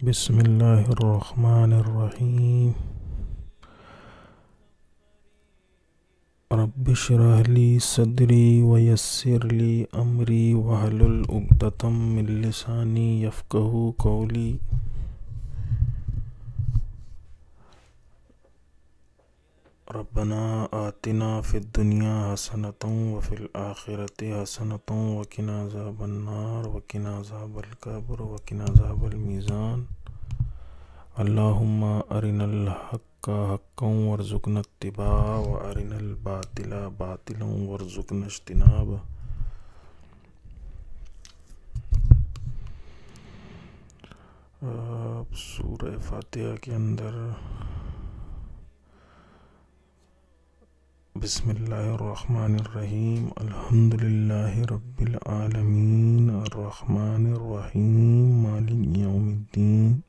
بسم اللہ الرحمن الرحیم رب اشرح لی صدری ویسر لی امری واحلل عقدۃ من لسانی یفقہوا قولی ربنا آتنا فی الدنیا حسنۃ وفی الآخرۃ حسنۃ وقنا عذاب النار وقنا عذاب القبر وقنا عذاب المیزان اللہم ارنا الحق حقا وارزقنا اتباعہ وارنا الباطل باطلا وارزقنا اجتنابہ۔ سورہ فاتحہ کے اندر بسم اللہ الرحمن الرحیم الحمدللہ رب العالمین الرحمن الرحیم مالک یوم الدین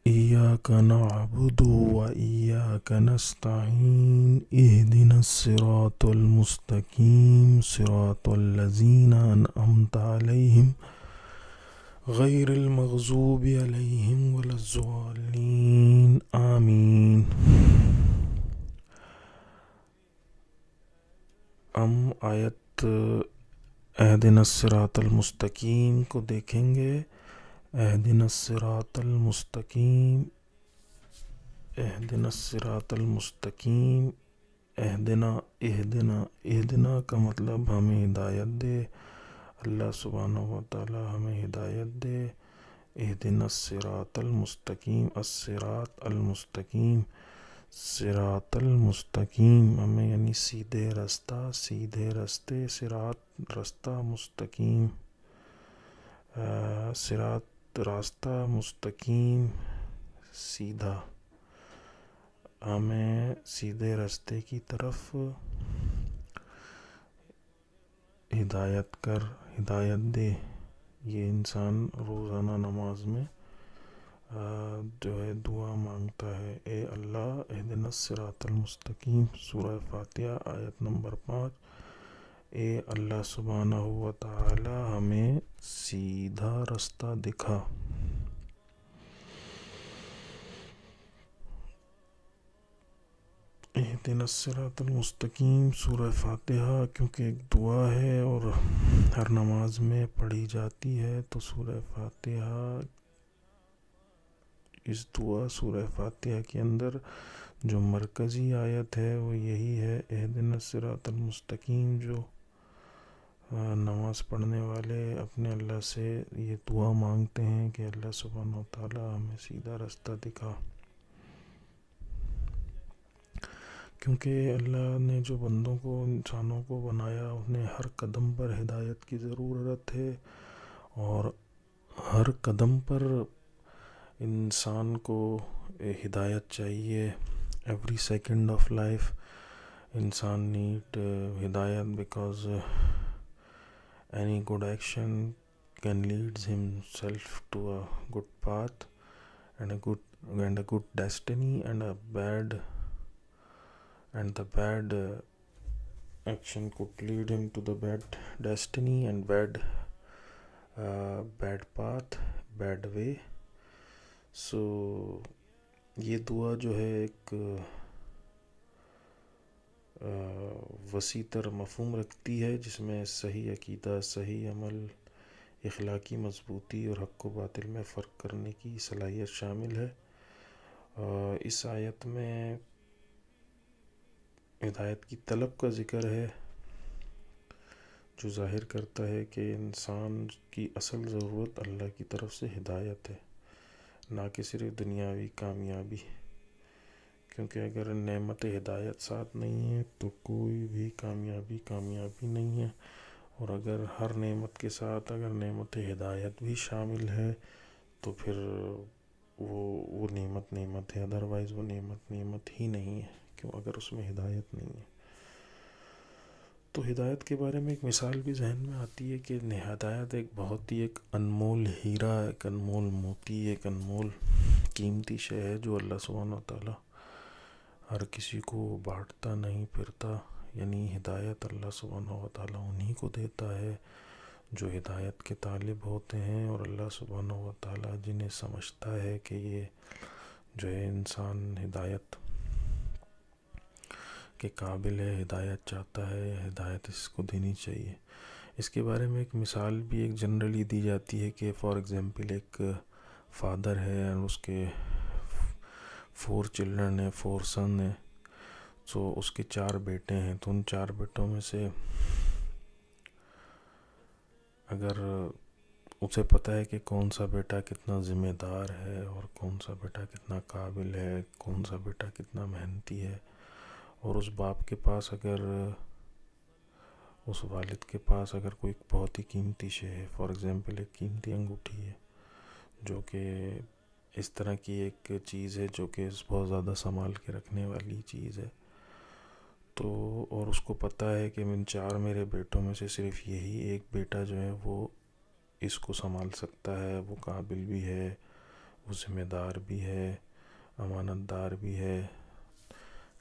ایاک نعبد و ایاک نستعین اہدنا الصراط المستقیم صراط الذین انعمت علیہم غیر المغضوب علیہم ولا الضالین آمین۔ ہم آیت اہدنا الصراط المستقیم کو دیکھیں گے۔ اہدنا الصراط المستقیم، اہدنا الصراط المستقیم، اہدنا کا مطلب ہمیں ہدایت دے، اللہ سبحانہ و تعالی ہمیں ہدایت دے۔ اہدنا الصراط المستقیم، الصراط المستقیم، صراط المستقیم ہمیں یعنی سیدھے رستہ، سیدھے رستے، صراط رستہ، مستقیم صراط راستہ، مستقیم سیدھا، ہمیں سیدھے راستے کی طرف ہدایت دے۔ یہ انسان روزانہ نماز میں جو ہے دعا مانگتا ہے، اے اللہ اہدنا الصراط المستقیم۔ سورہ فاتحہ آیت نمبر 5۔ اے اللہ سبحانہ و تعالی ہمیں سیدھا راستہ دکھا۔ اہدنا الصراط المستقیم سورہ فاتحہ کیونکہ ایک دعا ہے اور ہر نماز میں پڑھی جاتی ہے، تو سورہ فاتحہ اس دعا سورہ فاتحہ کے اندر جو مرکزی آیت ہے وہ یہی ہے، اہدنا الصراط المستقیم۔ جو نماز پڑھنے والے اپنے اللہ سے یہ دعا مانگتے ہیں کہ اللہ سبحانہ و تعالی ہمیں سیدھا راستہ دکھا، کیونکہ اللہ نے جو بندوں کو، انسانوں کو بنایا، انہیں ہر قدم پر ہدایت کی ضرورت ہے، اور ہر قدم پر انسان کو ہدایت چاہیے۔ ایوری سیکنڈ آف لائف انسان نیڈ ہدایت، because any good action can lead himself to a good path and a good destiny, and the bad action could lead him to the bad destiny and bad path, bad way. So یہ دعا جو ہے ایک وسیع تر مفہوم رکھتی ہے، جس میں صحیح عقیدہ، صحیح عمل، اخلاقی مضبوطی اور حق و باطل میں فرق کرنے کی صلاحیت شامل ہے۔ اس آیت میں ہدایت کی طلب کا ذکر ہے، جو ظاہر کرتا ہے کہ انسان کی اصل ضرورت اللہ کی طرف سے ہدایت ہے، نہ کہ صرف دنیاوی کامیابی، کیونکہ اگر نعمت ہدایت ساتھ نہیں ہے تو کوئی بھی کامیابی نہیں ہے، اور اگر ہر نعمت کے ساتھ اگر نعمت ہدایت بھی شامل ہے تو پھر وہ نعمت ہے، ادروائز وہ نعمت ہی نہیں ہے، کیوں اگر اس میں ہدایت نہیں ہے۔ تو ہدایت کے بارے میں ایک مثال بھی ذہن میں آتی ہے کہ ہدایت ایک بہت ہی ایک انمول ہیرا، ایک انمول موتی، ایک انمول قیمتی شے ہے، جو اللہ سبحانہ و تعالی ہر کسی کو بانٹتا نہیں پھرتا، یعنی ہدایت اللہ سبحانہ و تعالی انہی کو دیتا ہے جو ہدایت کے طالب ہوتے ہیں، اور اللہ سبحانہ و تعالیٰ جنہیں سمجھتا ہے کہ یہ جو ہے انسان ہدایت کے قابل ہے، ہدایت چاہتا ہے، یا ہدایت اس کو دینی چاہیے. اس کے بارے میں ایک مثال بھی ایک جنرلی دی جاتی ہے کہ فار ایگزامپل ایک فادر ہے اور اس کے 4 چلڈرن ہیں، 4 سن ہیں. سو اس کے 4 بیٹے ہیں، تو ان 4 بیٹوں میں سے اگر اسے پتہ ہے کہ کون سا بیٹا کتنا ذمہ دار ہے اور کون سا بیٹا کتنا قابل ہے، کون سا بیٹا کتنا محنتی ہے، اور اس باپ کے پاس اگر اس والد کے پاس اگر کوئی بہت ہی قیمتی شے ہے، فار ایگزامپل ایک قیمتی انگوٹھی ہے جو کہ اس طرح کی ایک چیز ہے جو کہ بہت زیادہ سنبھال کے رکھنے والی چیز ہے، تو اور اس کو پتہ ہے کہ ان 4 میرے بیٹوں میں سے صرف یہی ایک بیٹا جو ہے وہ اس کو سنبھال سکتا ہے، وہ قابل بھی ہے، وہ ذمہ دار بھی ہے، امانت دار بھی ہے،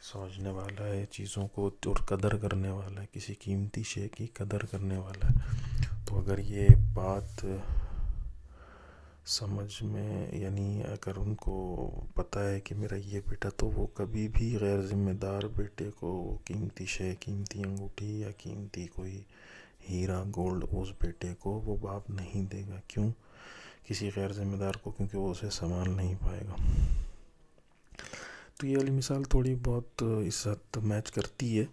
سمجھنے والا ہے چیزوں کو اور قدر کرنے والا ہے، کسی قیمتی شے کی قدر کرنے والا ہے. تو اگر یہ بات سمجھ میں، یعنی اگر ان کو پتہ ہے کہ میرا یہ بیٹا، تو وہ کبھی بھی غیر ذمہ دار بیٹے کو قیمتی شے، قیمتی انگوٹھی یا قیمتی کوئی ہیرا گولڈ اس بیٹے کو وہ باپ نہیں دے گا. کیوں؟ کسی غیر ذمہ دار کو، کیونکہ وہ اسے سنبھال نہیں پائے گا. تو یہ والی مثال تھوڑی بہت اس حد تک میچ کرتی ہے،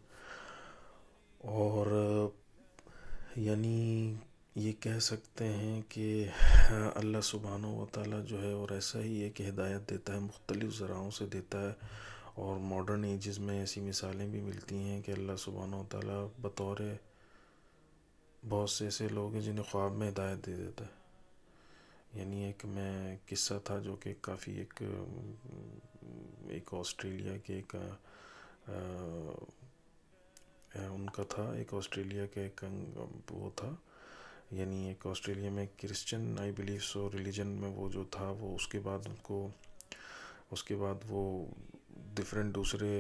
اور یعنی یہ کہہ سکتے ہیں کہ اللہ سبحانہ و تعالیٰ جو ہے، اور ایسا ہی ہے کہ ہدایت دیتا ہے، مختلف ذرائعوں سے دیتا ہے، اور ماڈرن ایجز میں ایسی مثالیں بھی ملتی ہیں کہ اللہ سبحانہ و تعالیٰ بطور بہت سے ایسے لوگ ہیں جنہیں خواب میں ہدایت دے دیتا ہے. یعنی ایک میں قصہ تھا جو کہ کافی ایک آسٹریلیا کے ایک ان کا تھا، ایک آسٹریلیا کا ایک وہ تھا، یعنی ایک آسٹریلیا میں Christian I believe so religion میں وہ جو تھا، وہ اس کے بعد وہ ڈفرینٹ دوسرے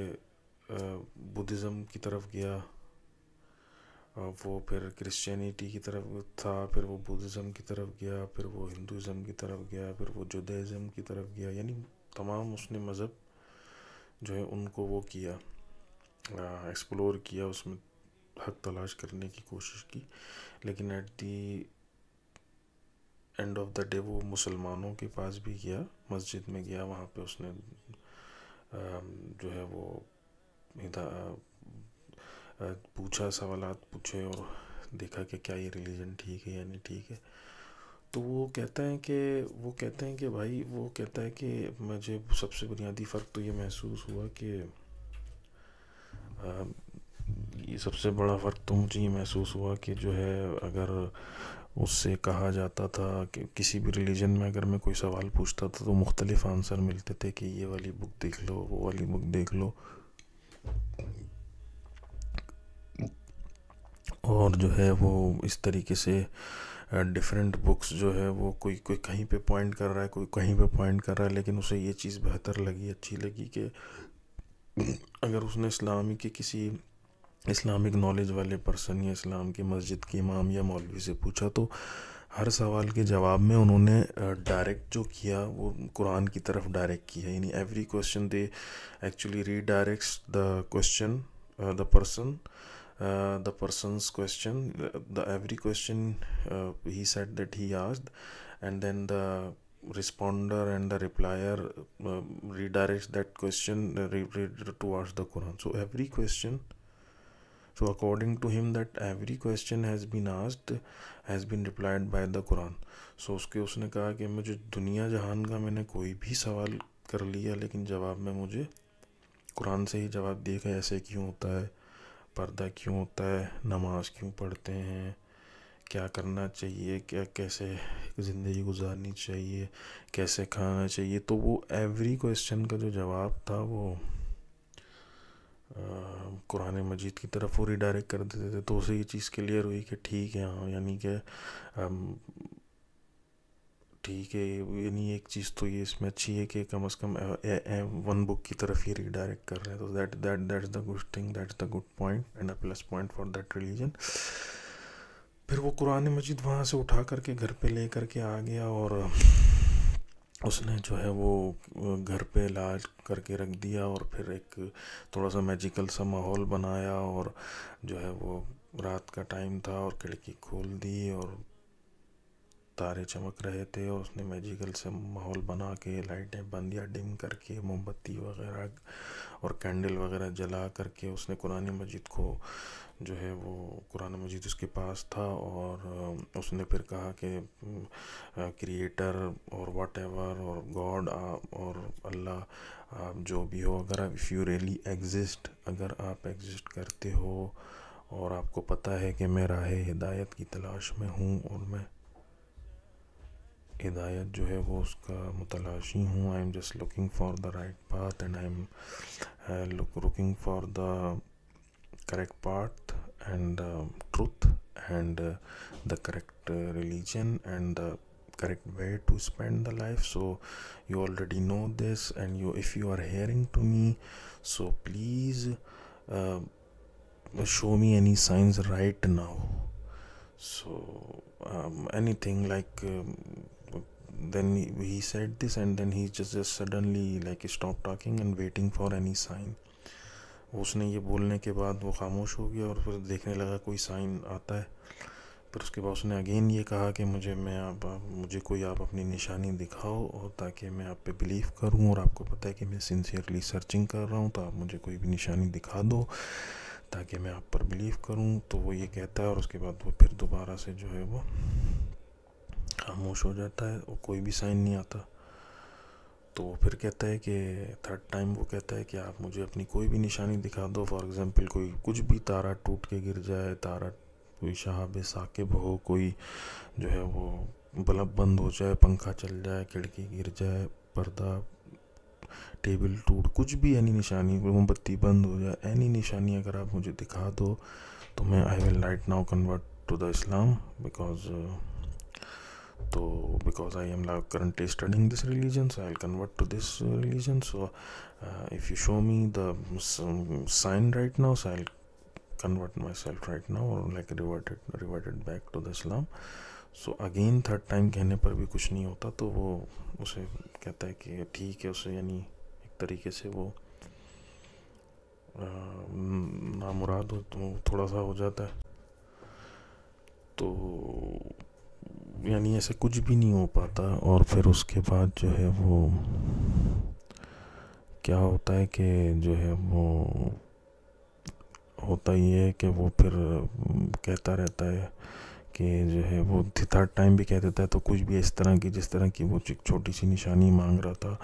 بدھزم کی طرف گیا، وہ پھر کرسچینٹی کی طرف تھا، پھر وہ بدھزم کی طرف گیا، پھر وہ ہندوازم کی طرف گیا، پھر وہ جودائزم کی طرف گیا. یعنی تمام اس نے مذہب جو ہے ان کو وہ کیا، ایکسپلور کیا، اس میں حق تلاش کرنے کی کوشش کی. لیکن at the end of the day وہ مسلمانوں کے پاس بھی گیا، مسجد میں گیا، وہاں پہ اس نے جو ہے وہ پوچھا، سوالات پوچھے، اور دیکھا کہ کیا یہ ریلیجن ٹھیک ہے یا نہیں ٹھیک ہے. تو وہ کہتے ہیں کہ بھائی، وہ کہتا ہے کہ مجھے سب سے بنیادی فرق تو یہ محسوس ہوا کہ یہ سب سے بڑا فرق تو مجھے یہ محسوس ہوا کہ جو ہے اگر اس سے کہا جاتا تھا کہ کسی بھی ریلیجن میں اگر میں کوئی سوال پوچھتا تھا تو مختلف آنسر ملتے تھے کہ یہ والی بک دیکھ لو، وہ والی بک دیکھ لو، اور جو ہے وہ اس طریقے سے ڈیفرنٹ بکس جو ہے وہ کوئی کہیں پہ پوائنٹ کر رہا ہے، کوئی کہیں پہ پوائنٹ کر رہا ہے، لیکن اسے یہ چیز بہتر لگی، اچھی لگی کہ اگر اس نے کسی اسلامک نالج والے پرسن یا اسلام کی مسجد کے امام یا مولوی سے پوچھا، تو ہر سوال کے جواب میں انہوں نے ڈائریکٹ جو کیا وہ قرآن کی طرف ڈائریکٹ کیا. یعنی every question they actually redirects the question the person's question, every question he said that he asked, and then the responder and the replier redirects that question towards the Quran. So according to him, that every question has been asked has been replied by the Quran. So اس نے کہا کہ مجھے دنیا جہان کا میں نے کوئی بھی سوال کر لیا، لیکن جواب میں مجھے قرآن سے ہی جواب دیا کہ ایسے کیوں ہوتا ہے، پردہ کیوں ہوتا ہے، نماز کیوں پڑھتے ہیں، کیا کرنا چاہیے، کیسے زندگی گزارنی چاہیے، کیسے کھانا چاہیے. تو وہ ایوری کویسچن کا جو جواب تھا وہ قرآن مجید کی طرف وہ ریڈائریکٹ کر دیتے تھے. تو اسے یہ چیز کلیئر ہوئی کہ ٹھیک ہے، ہاں، یعنی کہ ٹھیک ہے، یعنی ایک چیز تو یہ اس میں اچھی ہے کہ کم از کم ون بک کی طرف ہی ریڈائریکٹ کر رہے ہیں. تو that is the good thing, that is the good point and a plus point for that religion. پھر وہ قرآن مجید وہاں سے اٹھا کر کے گھر پہ لے کر کے آ گیا، اور اس نے جو ہے وہ گھر پہ علاج کر کے رکھ دیا، اور پھر ایک تھوڑا سا میجیکل سا ماحول بنایا، اور جو ہے وہ رات کا ٹائم تھا اور کھڑکی کھول دی اور تارے چمک رہے تھے، اور اس نے میجیکل سے ماحول بنا کے لائٹیں بند یا ڈم کر کے موم بتی وغیرہ اور کینڈل وغیرہ جلا کر کے اس نے قرآن مجید کو جو ہے وہ قرآن مجید اس کے پاس تھا، اور اس نے پھر کہا کہ کریٹر اور واٹ ایور اور گاڈ اور اللہ، آپ جو بھی ہو، اگر آپ اف یو ریئلی ایگزسٹ، اگر آپ ایگزسٹ کرتے ہو اور آپ کو پتہ ہے کہ میں راہ ہدایت کی تلاش میں ہوں، اور میں ہدایت جو ہے وہ اس کا متلاشی ہوں، I am just looking for the right path and I am looking for the correct path and truth and the correct religion and the correct way to spend the life. So you already know this, and if you are hearing to me, so please uh, show me any signs right now. So anything like then he said this, and then he just suddenly like stopped talking and waiting for any sign. اس نے یہ بولنے کے بعد وہ خاموش ہو گیا، اور پھر دیکھنے لگا کوئی سائن آتا ہے. پھر اس کے بعد اس نے اگین یہ کہا کہ مجھے کوئی آپ اپنی نشانی دکھاؤ، اور تاکہ میں آپ پہ بلیو کروں، اور آپ کو پتہ ہے کہ میں سنسیئرلی سرچنگ کر رہا ہوں، تو آپ مجھے کوئی بھی نشانی دکھا دو تاکہ میں آپ پر بلیو کروں. تو وہ یہ کہتا ہے، اور اس کے بعد وہ پھر دوبارہ سے جو ہے وہ خاموش ہو جاتا ہے، اور کوئی بھی سائن نہیں آتا. تو وہ پھر کہتا ہے کہ تھرڈ ٹائم وہ کہتا ہے کہ آپ مجھے اپنی کوئی بھی نشانی دکھا دو، فار ایگزامپل کوئی کچھ بھی، تارا ٹوٹ کے گر جائے، تارا کوئی شہاب ثاقب ہو، کوئی جو ہے وہ بلب بند ہو جائے، پنکھا چل جائے، کھڑکی گر جائے، پردہ، ٹیبل ٹوٹ، کچھ بھی اینی نشانی، موم بتی بند ہو جائے، اینی نشانی اگر آپ مجھے دکھا دو تو میں I will right now convert to the Islam, because I am now currently studying this religion, so I'll convert to this religion. So if you show me the sign right now, so I'll convert myself right now, or like reverted back to the Islam. So again third time کہنے پر بھی کچھ نہیں ہوتا، تو وہ اسے کہتا ہے کہ ٹھیک ہے، اسے یعنی ایک طریقے سے وہ نامراد تو تھوڑا سا ہو جاتا ہے. تو یعنی ایسے کچھ بھی نہیں ہو پاتا. اور پھر اس کے بعد جو ہے وہ کیا ہوتا ہے کہ جو ہے وہ ہوتا یہ ہے کہ وہ پھر کہتا رہتا ہے کہ جو ہے وہ تھرڈ ٹائم بھی کہہ دیتا ہے، تو کچھ بھی اس طرح کی، جس طرح کی وہ چھوٹی سی نشانی مانگ رہا تھا،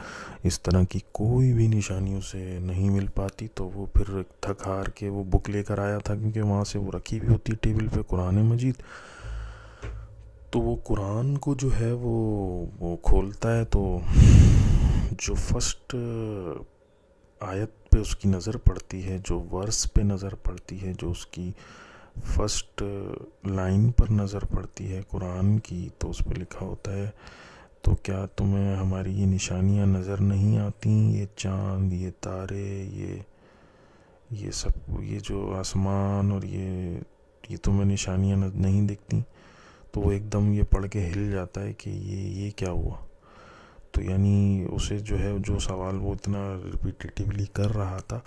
اس طرح کی کوئی بھی نشانی اسے نہیں مل پاتی. تو وہ پھر تھک ہار کے وہ بک لے کر آیا تھا، کیونکہ وہاں سے وہ رکھی بھی ہوتی ٹیبل پہ قرآن مجید. تو وہ قرآن کو جو ہے وہ کھولتا ہے، تو جو فرسٹ آیت پہ اس کی نظر پڑتی ہے، جو ورس پہ نظر پڑتی ہے، جو اس کی فرسٹ لائن پر نظر پڑتی ہے قرآن کی، تو اس پہ لکھا ہوتا ہے، تو کیا تمہیں ہماری یہ نشانیاں نظر نہیں آتی؟ یہ چاند، یہ تارے، یہ سب، یہ جو آسمان، اور یہ تمہیں نشانیاں نہیں دکھتی؟ تو وہ ایک دم یہ پڑھ کے ہل جاتا ہے کہ یہ کیا ہوا. تو یعنی اسے جو ہے جو سوال وہ اتنا ریپیٹیٹیولی کر رہا تھا،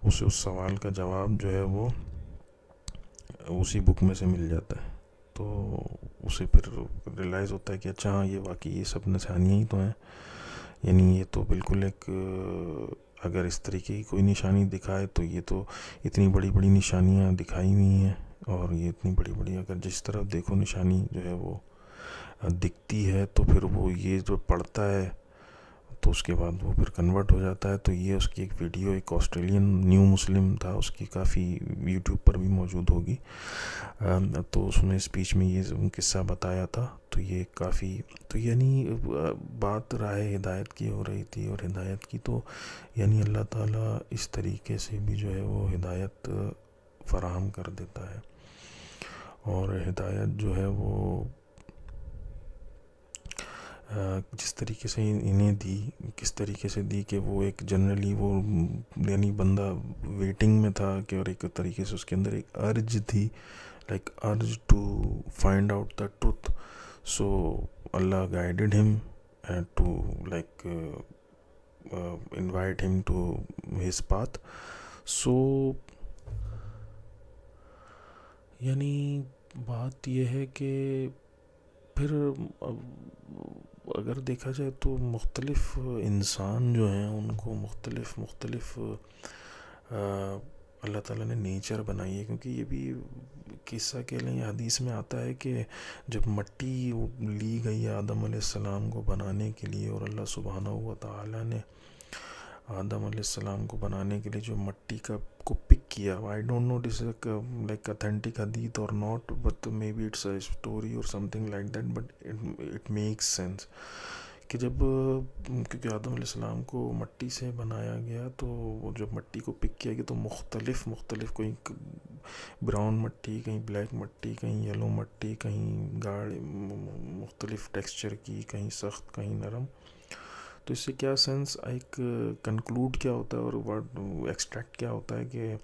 اسے اس سوال کا جواب جو ہے وہ اسی بک میں سے مل جاتا ہے. تو اسے پھر ریلائز ہوتا ہے کہ اچھا ہاں، یہ واقعی یہ سب نشانیاں ہی تو ہیں. یعنی یہ تو بالکل ایک، اگر اس طریقے کی کوئی نشانی دکھائے تو یہ تو اتنی بڑی بڑی نشانیاں دکھائی ہوئی ہیں، اور یہ اتنی بڑی بڑی اگر جس طرف دیکھو نشانی جو ہے وہ دکھتی ہے، تو پھر وہ یہ جو پڑھتا ہے تو اس کے بعد وہ پھر کنورٹ ہو جاتا ہے. تو یہ اس کی ایک ویڈیو، ایک آسٹریلین نیو مسلم تھا، اس کی کافی یوٹیوب پر بھی موجود ہوگی. تو اس نے اسپیچ میں یہ قصہ بتایا تھا. تو یہ کافی، تو یعنی بات راہ ہدایت کی ہو رہی تھی، اور ہدایت کی تو یعنی اللہ تعالیٰ اس طریقے سے بھی جو ہے وہ ہدایت فراہم کر دیتا ہے. اور ہدایت جو ہے وہ جس طریقے سے انہیں دی، کس طریقے سے دی کہ وہ ایک جنرلی وہ یعنی بندہ ویٹنگ میں تھا، کہ اور ایک طریقے سے اس کے اندر ایک ارج تھی like urge to find out the truth. So Allah guided him to invite him to his path. So یعنی بات یہ ہے کہ پھر اگر دیکھا جائے تو مختلف انسان جو ہیں ان کو مختلف اللہ تعالیٰ نے نیچر بنائی ہے. کیونکہ یہ بھی قصہ کہہ لیں، حدیث میں آتا ہے کہ جب مٹی لی گئی آدم علیہ السلام کو بنانے کے لیے، اور اللہ سبحانہ و تعالیٰ نے آدم علیہ السلام کو بنانے کے لیے جو مٹی کو پک کیا، I don't know this like authentic حدیث or not, but maybe it's a story or something like that, but it makes sense کہ جب کیونکہ آدم علیہ السلام کو مٹی سے بنایا گیا، تو وہ جب مٹی کو پک کیا گیا تو مختلف کوئی براؤن مٹی، کہیں بلیک مٹی، کہیں یلو مٹی، کہیں گاڑھ مختلف ٹیکسچر کی، کہیں سخت کہیں نرم. تو اس سے کیا سینس، ایک کنکلوڈ کیا ہوتا ہے اور ورڈ ایکسٹریکٹ کیا ہوتا ہے کہ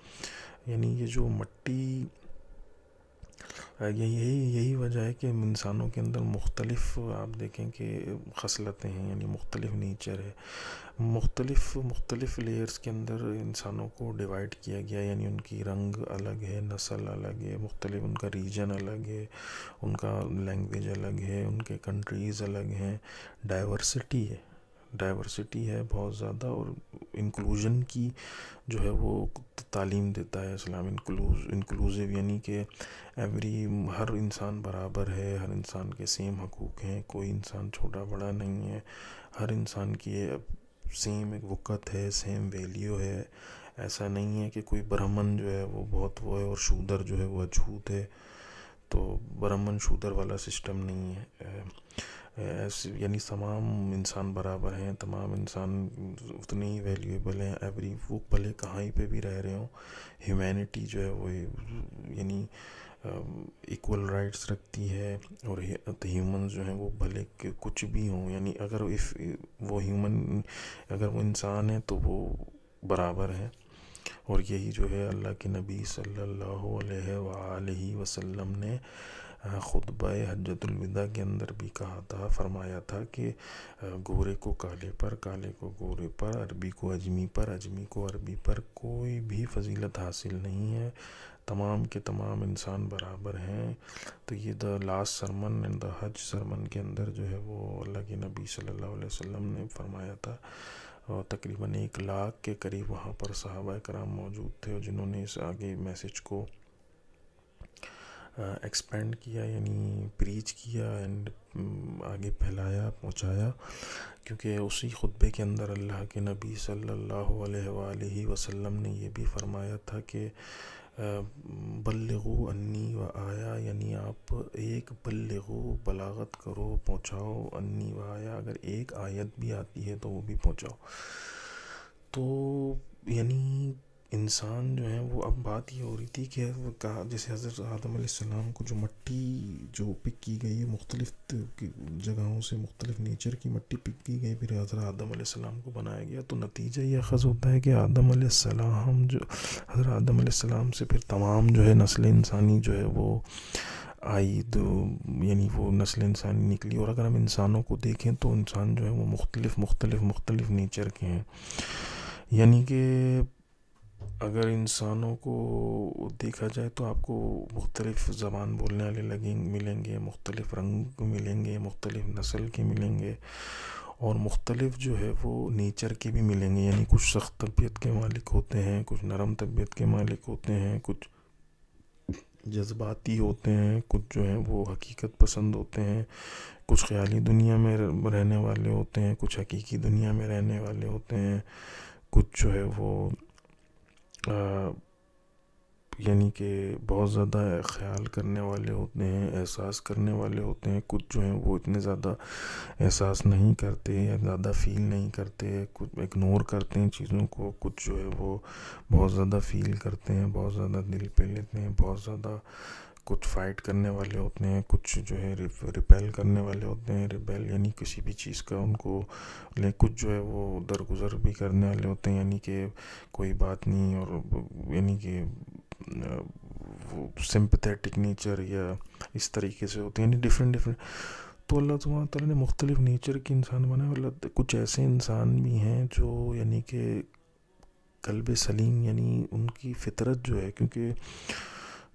یعنی یہ جو مٹی، یہی وجہ ہے کہ انسانوں کے اندر مختلف آپ دیکھیں کہ خصلتیں ہیں، یعنی مختلف نیچر ہے، مختلف لیئرز کے اندر انسانوں کو ڈیوائڈ کیا گیا، یعنی ان کی رنگ الگ ہے، نسل الگ ہے، مختلف ان کا ریجن الگ ہے، ان کا لینگویج الگ ہے، ان کے کنٹریز الگ ہیں، ڈائیورسٹی ہے بہت زیادہ. اور انکلوژن کی جو ہے وہ تعلیم دیتا ہے اسلام، انکلوزیو، یعنی کہ ہر انسان برابر ہے، ہر انسان کے سیم حقوق ہیں، کوئی انسان چھوٹا بڑا نہیں ہے، ہر انسان کی سیم ایک وقت ہے، سیم ویلیو ہے. ایسا نہیں ہے کہ کوئی برہمن جو ہے وہ بہت وہ ہے اور شودر جو ہے وہ اچھوت ہے. تو برہمن شودر والا سسٹم نہیں ہے، یعنی تمام انسان برابر ہیں، تمام انسان اتنے ہی ویلیویبل ہیں، وہ بھلے کہیں پہ بھی رہ رہے ہوں. ہیومینٹی جو ہے وہ یعنی ایکول رائٹس رکھتی ہے، اور ہیومنز جو ہیں وہ بھلے کچھ بھی ہوں، یعنی اگر وہ انسان ہے تو وہ برابر ہیں. اور یہی جو ہے اللہ کے نبی صلی اللہ علیہ وآلہ وسلم نے خطبہ حجۃ الوداع کے اندر بھی کہا تھا، فرمایا تھا کہ گورے کو کالے پر، کالے کو گورے پر، عربی کو اجمی پر، اجمی کو عربی پر کوئی بھی فضیلت حاصل نہیں ہے، تمام کے تمام انسان برابر ہیں. تو یہ the last sermon and the Hajj sermon کے اندر جو ہے وہ اللہ کے نبی صلی اللہ علیہ وسلم نے فرمایا تھا. اور تقریباً 1 لاکھ کے قریب وہاں پر صحابہ کرام موجود تھے، اور جنہوں نے اس آگے میسیج کو ایکسپینڈ کیا، یعنی پریچ کیا اینڈ آگے پھیلایا، پہنچایا. کیونکہ اسی خطبے کے اندر اللہ کے نبی صلی اللہ علیہ وآلہ وسلم نے یہ بھی فرمایا تھا کہ بلغوا انی و آیا، یعنی آپ بلغوا بلاغت کرو، پہنچاؤ، انی و آیا، اگر ایک آیت بھی آتی ہے تو وہ بھی پہنچاؤ. تو یعنی انسان جو ہے وہ، اب بات یہ ہو رہی تھی کہ وہ کہا جیسے حضرت آدم علیہ السلام کو جو مٹی جو پک کی گئی ہے، مختلف جگہوں سے مختلف نیچر کی مٹی پک کی گئی، پھر حضرت آدم علیہ السلام کو بنایا گیا. تو نتیجہ یہ اخذ ہوتا ہے کہ حضرت آدم علیہ السلام سے پھر تمام جو ہے نسل انسانی جو ہے وہ آئی، یعنی وہ نسل انسانی نکلی. اور اگر ہم انسانوں کو دیکھیں تو انسان جو ہے وہ مختلف نیچر کے ہیں. یعنی کہ اگر انسانوں کو دیکھا جائے تو آپ کو مختلف زبان بولنے والے ملیں گے، مختلف رنگ ملیں گے، مختلف نسل کے ملیں گے، اور مختلف جو ہے وہ نیچر کے بھی ملیں گے. یعنی کچھ سخت طبیعت کے مالک ہوتے ہیں، کچھ نرم طبیعت کے مالک ہوتے ہیں، کچھ جذباتی ہوتے ہیں، کچھ جو ہیں وہ حقیقت پسند ہوتے ہیں، کچھ خیالی دنیا میں رہنے والے ہوتے ہیں، کچھ حقیقی دنیا میں رہنے والے ہوتے ہیں، کچھ جو ہے وہ یعنی کہ بہت زیادہ خیال کرنے والے ہوتے ہیں، احساس کرنے والے ہوتے ہیں، کچھ جو ہیں وہ اتنے زیادہ احساس نہیں کرتے یا زیادہ فیل نہیں کرتے، کچھ اگنور کرتے ہیں چیزوں کو، کچھ جو ہے وہ بہت زیادہ فیل کرتے ہیں، بہت زیادہ دل پہ لیتے ہیں، بہت زیادہ کچھ فائٹ کرنے والے ہوتے ہیں، کچھ جو ہے ریپیل کرنے والے ہوتے ہیں، ریبیل یعنی کسی بھی چیز کا ان کو کچھ جو ہے وہ درگزر بھی کرنے والے ہوتے ہیں، یعنی کہ کوئی بات نہیں، اور یعنی کہ وہ سمپتھیٹک نیچر یا اس طریقے سے ہوتے ہیں، یعنی ڈفرینٹ تو اللہ تعالیٰ نے مختلف نیچر کے انسان بنائے. اللہ کچھ ایسے انسان بھی ہیں جو یعنی کہ قلب سلیم، یعنی ان کی فطرت جو ہے، کیونکہ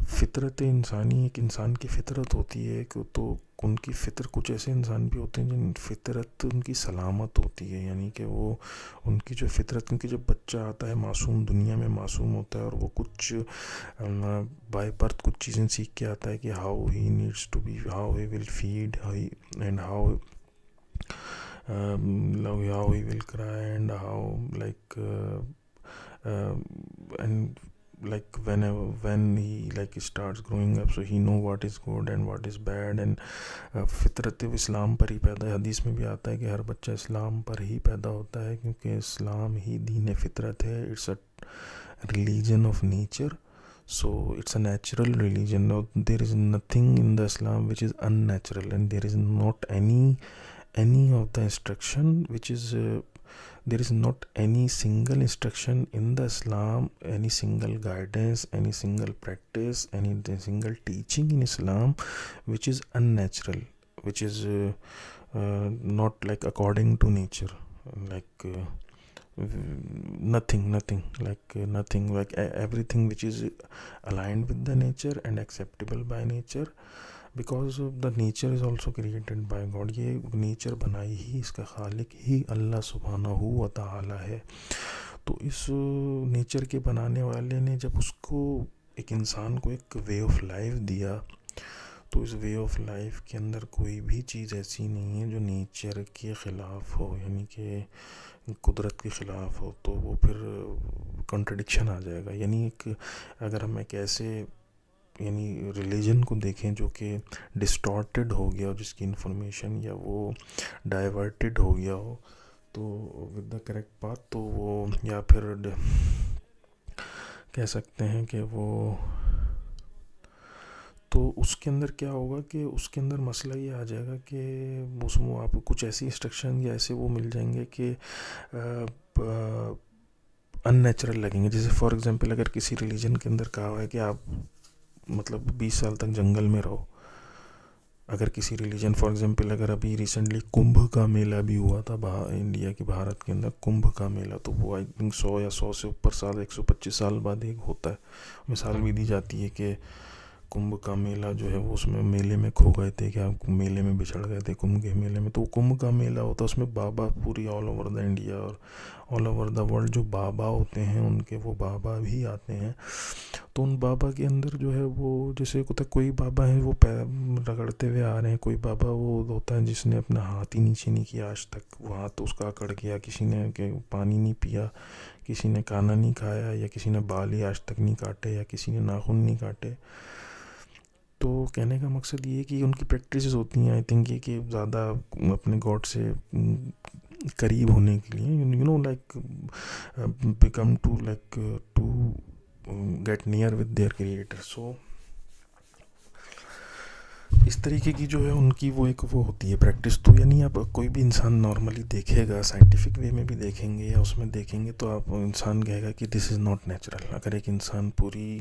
فطرت انسانی ایک انسان کی فطرت ہوتی ہے تو ان کی کچھ ایسے انسان بھی ہوتے ہیں جن فطرت ان کی سلامت ہوتی ہے، یعنی کہ وہ ان کی جو فطرت، کیونکہ جب بچہ آتا ہے معصوم، دنیا میں معصوم ہوتا ہے، اور وہ کچھ بائی برتھ کچھ چیزیں سیکھ کے آتا ہے کہ how he needs to be, how he will feed and how he will cry and how like and like when he like starts growing up, so he know what is good and what is bad. And فطرت اسلام پر ہی پیدا ہے. حدیث میں بھی آتا ہے کہ ہر بچہ اسلام پر ہی پیدا ہوتا ہے، کیونکہ اسلام ہی دین فطرت ہے. It's a religion of nature, so it's a natural religion. Now there is nothing in the Islam which is unnatural, and there is not any of the instruction which is there is not any single instruction in the Islam, any single guidance, any single practice, any single teaching in Islam which is unnatural, which is not like according to nature, like nothing like everything which is aligned with the nature and acceptable by nature, because the nature is also created by God. یہ nature بنائی ہی اس کا خالق ہی اللہ سبحانہ و تعالی ہے. تو اس nature کے بنانے والے نے جب اس کو ایک انسان کو ایک وے آف لائف دیا، تو اس وے آف لائف کے اندر کوئی بھی چیز ایسی نہیں ہے جو نیچر کے خلاف ہو، یعنی کہ قدرت کے خلاف ہو، تو وہ پھر کنٹرڈکشن آ جائے گا. یعنی ایک اگر ہم ایک ایسے یعنی ریلیجن کو دیکھیں جو کہ ڈسٹارٹیڈ ہو گیا ہو، جس کی انفارمیشن یا وہ ڈائیورٹیڈ ہو گیا ہو تو ود دا کریکٹ پاتھ، تو وہ یا پھر کہہ سکتے ہیں کہ وہ، تو اس کے اندر کیا ہوگا کہ اس کے اندر مسئلہ یہ آ جائے گا کہ اس میں آپ کو کچھ ایسی انسٹرکشن یا ایسے وہ مل جائیں گے کہ ان نیچرل لگیں گے. جیسے فار ایگزامپل اگر کسی ریلیجن کے اندر کہا ہوا ہے کہ آپ مطلب 20 سال تک جنگل میں رہو، اگر کسی ریلیجن فار ایگزامپل اگر ابھی ریسنٹلی کمبھ کا میلہ بھی ہوا تھا انڈیا کی بھارت کے اندر، کمبھ کا میلہ، تو وہ آئی تھنک 100 یا 100 سے اوپر سال 125 سال بعد ایک ہوتا ہے. مثال بھی دی جاتی ہے کہ کمبھ کا میلہ جو ہے وہ اس میں میلے میں کھو گئے تھے، کہ آپ میلے میں بچھڑ گئے تھے کمبھ کے میلے میں. تو کمبھ کا میلہ ہوتا ہے، اس میں بابا پوری آل اوور دا انڈیا اور آل اوور دا ورلڈ جو بابا ہوتے ہیں ان کے وہ بابا بھی آتے ہیں. تو ان بابا کے اندر جو ہے وہ جیسے کوئی بابا ہیں وہ رگڑتے ہوئے آ رہے ہیں، کوئی بابا وہ ہوتا ہے جس نے اپنا ہاتھ ہی نیچے نہیں کیا آج تک، وہ ہاتھ اس کا اکڑ گیا، کسی نے کہ پانی نہیں پیا، کسی نے کھانا نہیں کھایا، یا کسی نے بال ہی آج تک نہیں کاٹے، یا کسی نے ناخن نہیں کاٹے. تو کہنے کا مقصد یہ ہے کہ ان کی پریکٹسز ہوتی ہیں آئی تھنک یہ کہ زیادہ اپنے گاڈ سے قریب ہونے کے لیے، you know like become to like to get near with their creator. So اس طریقے کی جو ہے ان کی وہ ایک وہ ہوتی ہے پریکٹس. تو یعنی آپ کوئی بھی انسان نارملی دیکھے گا، سائنٹیفک وے میں بھی دیکھیں گے یا اس میں دیکھیں گے، تو آپ انسان کہے گا کہ دس از ناٹ نیچرل. اگر ایک انسان پوری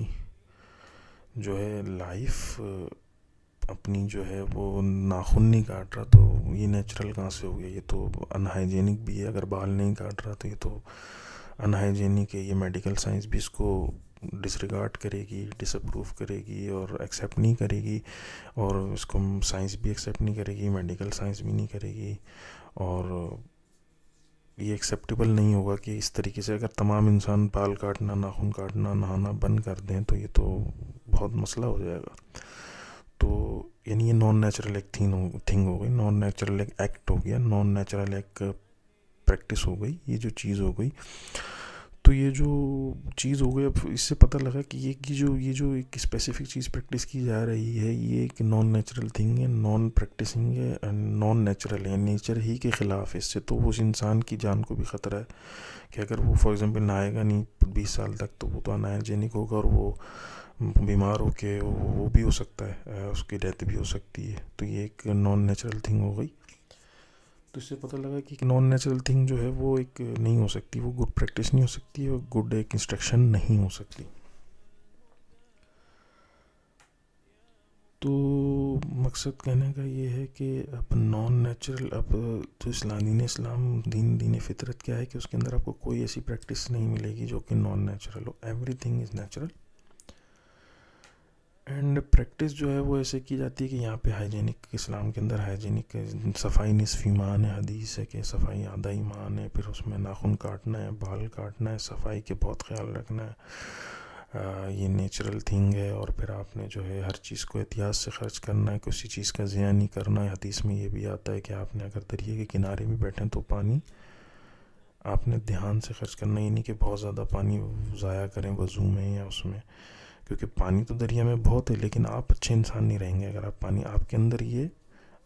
جو ہے لائف اپنی جو ہے وہ ناخن نہیں کاٹ رہا، تو یہ نیچرل کہاں سے ہو گیا؟ یہ تو ان ہائیجینک بھی ہے. اگر بال نہیں کاٹ رہا تو یہ تو ان ہائیجینک ہے. یہ میڈیکل سائنس بھی اس کو ڈس ریگارڈ کرے گی، ڈس اپروو کرے گی اور ایکسیپٹ نہیں کرے گی، اور اس کو سائنس بھی ایکسیپٹ نہیں کرے گی، میڈیکل سائنس بھی نہیں کرے گی. اور یہ ایکسیپٹیبل نہیں ہوگا کہ اس طریقے سے اگر تمام انسان بال کاٹنا، ناخن کاٹنا، نہانا بند کر دیں تو یہ تو بہت مسئلہ ہو جائے گا. تو یعنی یہ نان نیچرل ایک تھنگ ہو گئی، نان نیچرل ایک ایکٹ ہو گیا، نان نیچرل ایک پریکٹس ہو گئی، یہ جو چیز ہو گئی. تو یہ جو چیز ہو گئی، اب اس سے پتہ لگا کہ یہ جو ایک اسپیسیفک چیز پریکٹس کی جا رہی ہے، یہ ایک نان نیچرل تھنگ ہے، نان پریکٹسنگ ہے، نان نیچرل ہے، نیچر ہی کے خلاف ہے. اس سے تو اس انسان کی جان کو بھی خطرہ ہے کہ اگر وہ فار ایگزامپل نہائے گا نہیں 20 سال تک تو وہ تو انہائیجینک ہوگا، اور وہ بیمار ہو کے وہ بھی ہو سکتا ہے، اس کی ڈیتھ بھی ہو سکتی ہے. تو یہ ایک نان نیچرل تھنگ ہو گئی. تو اس سے پتہ لگا کہ نان نیچرل تھنگ جو ہے وہ ایک نہیں ہو سکتی، وہ گڈ پریکٹس نہیں ہو سکتی، اور گڈ ایک انسٹرکشن نہیں ہو سکتی. تو مقصد کہنے کا یہ ہے کہ اب نان نیچرل، اب جو دین اسلام، دین فطرت کیا ہے کہ اس کے اندر آپ کو کوئی ایسی پریکٹس نہیں ملے گی جو کہ naan natural who. Every thing is natural. And practice جو ہے وہ ایسے کی جاتی ہے کہ یہاں پہ ہائیجینک، اسلام کے اندر ہائیجینک صفائی نصف ایمان ہے. حدیث ہے کہ صفائی آدھا ایمان ہے. پھر اس میں ناخن کاٹنا ہے، بال کاٹنا ہے، صفائی کے بہت خیال رکھنا ہے. یہ نیچرل تھنگ ہے. اور پھر آپ نے جو ہے ہر چیز کو احتیاط سے خرچ کرنا ہے، کسی چیز کا ضیاع نہیں کرنا ہے. حدیث میں یہ بھی آتا ہے کہ آپ نے اگر دریا کے کنارے بھی بیٹھیں تو پانی آپ نے دھیان سے خرچ کرنا. یہ نہیں کہ بہت زیادہ پانی ضائع کریں وضو میں یا اس میں، کیونکہ پانی تو دریا میں بہت ہے، لیکن آپ اچھے انسان نہیں رہیں گے اگر آپ پانی آپ کے اندر، یہ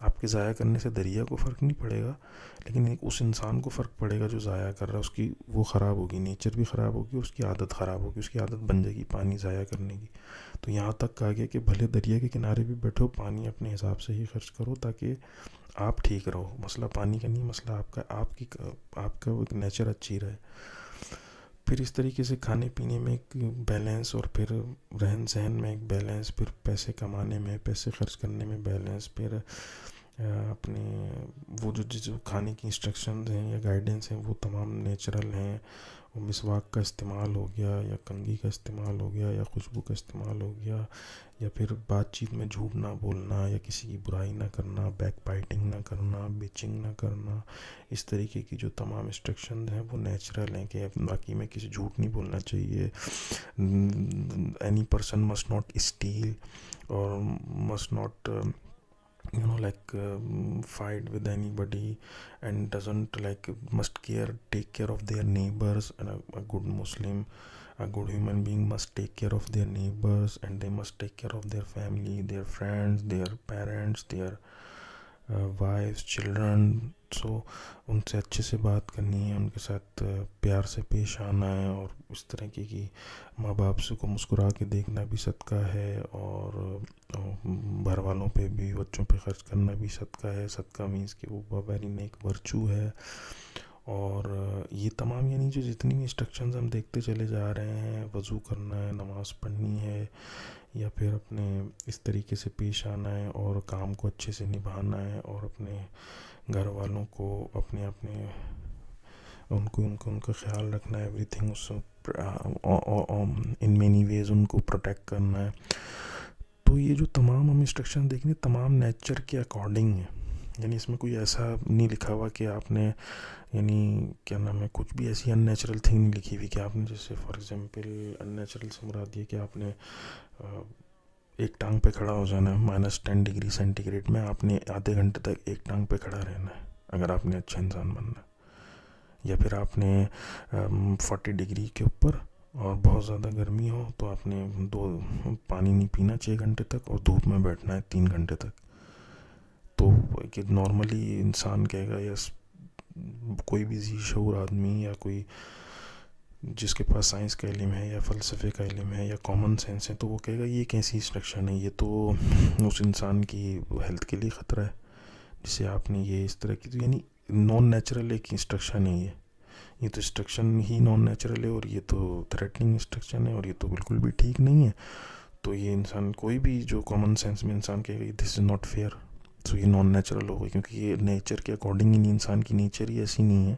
آپ کے ضائع کرنے سے دریا کو فرق نہیں پڑے گا، لیکن ایک اس انسان کو فرق پڑے گا جو ضائع کر رہا ہے. اس کی وہ خراب ہوگی، نیچر بھی خراب ہوگی، اس کی عادت خراب ہوگی، اس کی عادت بن جائے گی پانی ضائع کرنے کی. تو یہاں تک کہا گیا کہ بھلے دریا کے کنارے بھی بیٹھو، پانی اپنے حساب سے ہی خرچ کرو تاکہ آپ ٹھیک رہو. مسئلہ پانی کا نہیں، مسئلہ آپ کا ایک نیچر اچھی رہے. پھر اس طریقے سے کھانے پینے میں ایک بیلنس، اور پھر رہن سہن میں ایک بیلنس، پھر پیسے کمانے میں، پیسے خرچ کرنے میں بیلنس، پھر اپنے وہ جو کھانے کی انسٹرکشنز ہیں یا گائیڈنس ہیں وہ تمام نیچرل ہیں. وہ مسواک کا استعمال ہو گیا، یا کنگھی کا استعمال ہو گیا، یا خوشبو کا استعمال ہو گیا، یا پھر بات چیت میں جھوٹ نہ بولنا، یا کسی کی برائی نہ کرنا، بیک بائٹنگ نہ کرنا، بیچنگ نہ کرنا. اس طریقے کی جو تمام انسٹرکشنز ہیں وہ نیچرل ہیں کہ باقی میں کسی جھوٹ نہیں بولنا چاہیے. Any person must not steal or must not fight with anybody, and doesn't must take care of their neighbors. And a good Muslim, a good human being must take care of their neighbors, and they must take care of their family, their friends, their parents, their wives, children. سو ان سے اچھے سے بات کرنی ہے، ان کے ساتھ پیار سے پیش آنا ہے، اور اس طرح کی ماں باپ سے کو مسکرا کے دیکھنا بھی صدقہ ہے، اور گھر والوں پہ بھی، بچوں پہ خرچ کرنا بھی صدقہ ہے. صدقہ مینس کہ وہ ویری نیک ورچو ہے. اور یہ تمام یعنی جو جتنی بھی انسٹرکشنز ہم دیکھتے چلے جا رہے ہیں، وضو کرنا ہے، نماز پڑھنی ہے، یا پھر اپنے اس طریقے سے پیش آنا ہے، اور کام کو اچھے سے نبھانا ہے، اور اپنے گھر والوں کو اپنے ان کا خیال رکھنا ہے. Everything in many ways ان کو پروٹیکٹ کرنا ہے. تو یہ جو تمام ہم انسٹرکشن دیکھیں تمام نیچر کے اکارڈنگ ہیں. یعنی اس میں کوئی ایسا نہیں لکھا ہوا کہ آپ نے یعنی کیا نام ہے کچھ بھی ایسی ان نیچرل تھنگ نہیں لکھی ہوئی کہ آپ نے جیسے فار ایگزامپل ان نیچرل سے مراد یہ کہ آپ نے ایک ٹانگ پہ کھڑا ہو جانا ہے -10 ڈگری سینٹی گریڈ میں، آپ نے آدھے گھنٹے تک ایک ٹانگ پہ کھڑا رہنا ہے اگر آپ نے اچھا انسان بننا ہے. یا پھر آپ نے 40 ڈگری کے اوپر اور بہت زیادہ گرمی ہو تو آپ نے پانی نہیں پینا 6 گھنٹے تک، اور دھوپ میں بیٹھنا ہے 3 گھنٹے تک. تو کہ نارملی انسان کہے گا، یا کوئی بھی ذی شعور آدمی، یا کوئی جس کے پاس سائنس کا علم ہے یا فلسفے کا علم ہے یا کامن سینس ہے، تو وہ کہے گا یہ کیسی انسٹرکشن ہے، یہ تو اس انسان کی ہیلتھ کے لیے خطرہ ہے جسے آپ نے یہ اس طرح کی. تو یعنی نان نیچرل ایک انسٹرکشن ہے یہ تو انسٹرکشن ہی نان نیچرل ہے، اور یہ تو تھریٹنگ انسٹرکشن ہے، اور یہ تو بالکل بھی ٹھیک نہیں ہے. تو یہ انسان کوئی بھی جو کامن سینس میں انسان کہے گا دس از ناٹ فیئر. سو یہ نان نیچرل ہوگا، کیونکہ یہ نیچر کے اکارڈنگ ہی نہیں، انسان کی نیچر ہی ایسی نہیں ہے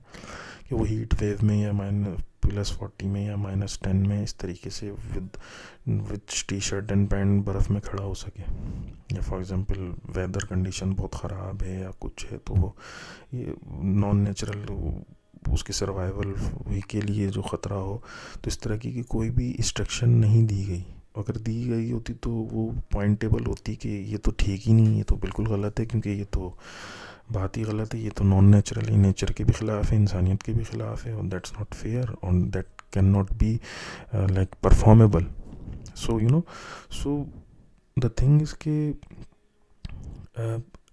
کہ وہ ہیٹ ویو میں یا -40 میں یا -10 میں اس طریقے سے with T shirt and pant برف میں کھڑا ہو سکے. یا فار ایگزامپل ویدر کنڈیشن بہت خراب ہے یا کچھ ہے، تو وہ یہ نان نیچرل اس کے سروائیول کے لیے جو خطرہ ہو. تو اس طرح کی کوئی بھی انسٹرکشن نہیں دی گئی. اگر دی گئی ہوتی تو وہ پوائنٹیبل ہوتی کہ یہ تو ٹھیک ہی نہیں، یہ تو بالکل غلط ہے، کیونکہ یہ تو بات ہی غلط ہے، یہ تو نان نیچرل ہے، نیچر کے بھی خلاف ہے، انسانیت کے بھی خلاف ہے، اور دیٹس ناٹ فیئر، اور that can not be performable. So the thing is کہ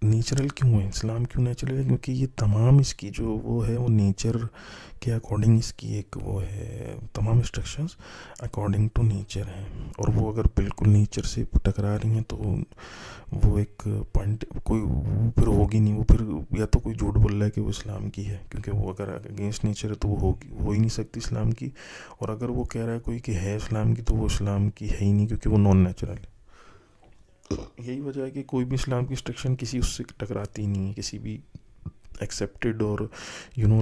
نیچرل کیوں ہے اسلام، کیوں نیچرل ہے؟ کیونکہ یہ تمام اس کی جو وہ ہے وہ نیچر کے اکارڈنگ اس کی ایک وہ ہے، تمام انسٹرکشنز اکارڈنگ ٹو نیچر ہیں. اور وہ اگر بالکل نیچر سے ٹکرا رہی ہیں تو وہ ایک پوائنٹ کوئی پھر ہوگی نہیں. وہ پھر یا تو کوئی جھوٹ بول رہا ہے کہ وہ اسلام کی ہے، کیونکہ وہ اگر اگینسٹ نیچر ہے تو وہ ہو ہی نہیں سکتی اسلام کی. اور اگر وہ کہہ رہا ہے کوئی کہ ہے اسلام کی، تو وہ اسلام کی ہے ہی نہیں، کیونکہ وہ نان نیچرل ہے. یہی وجہ ہے کہ کوئی بھی اسلام کی انسٹرکشن کسی اس سے ٹکراتی نہیں ہے، کسی بھی ایکسیپٹیڈ اور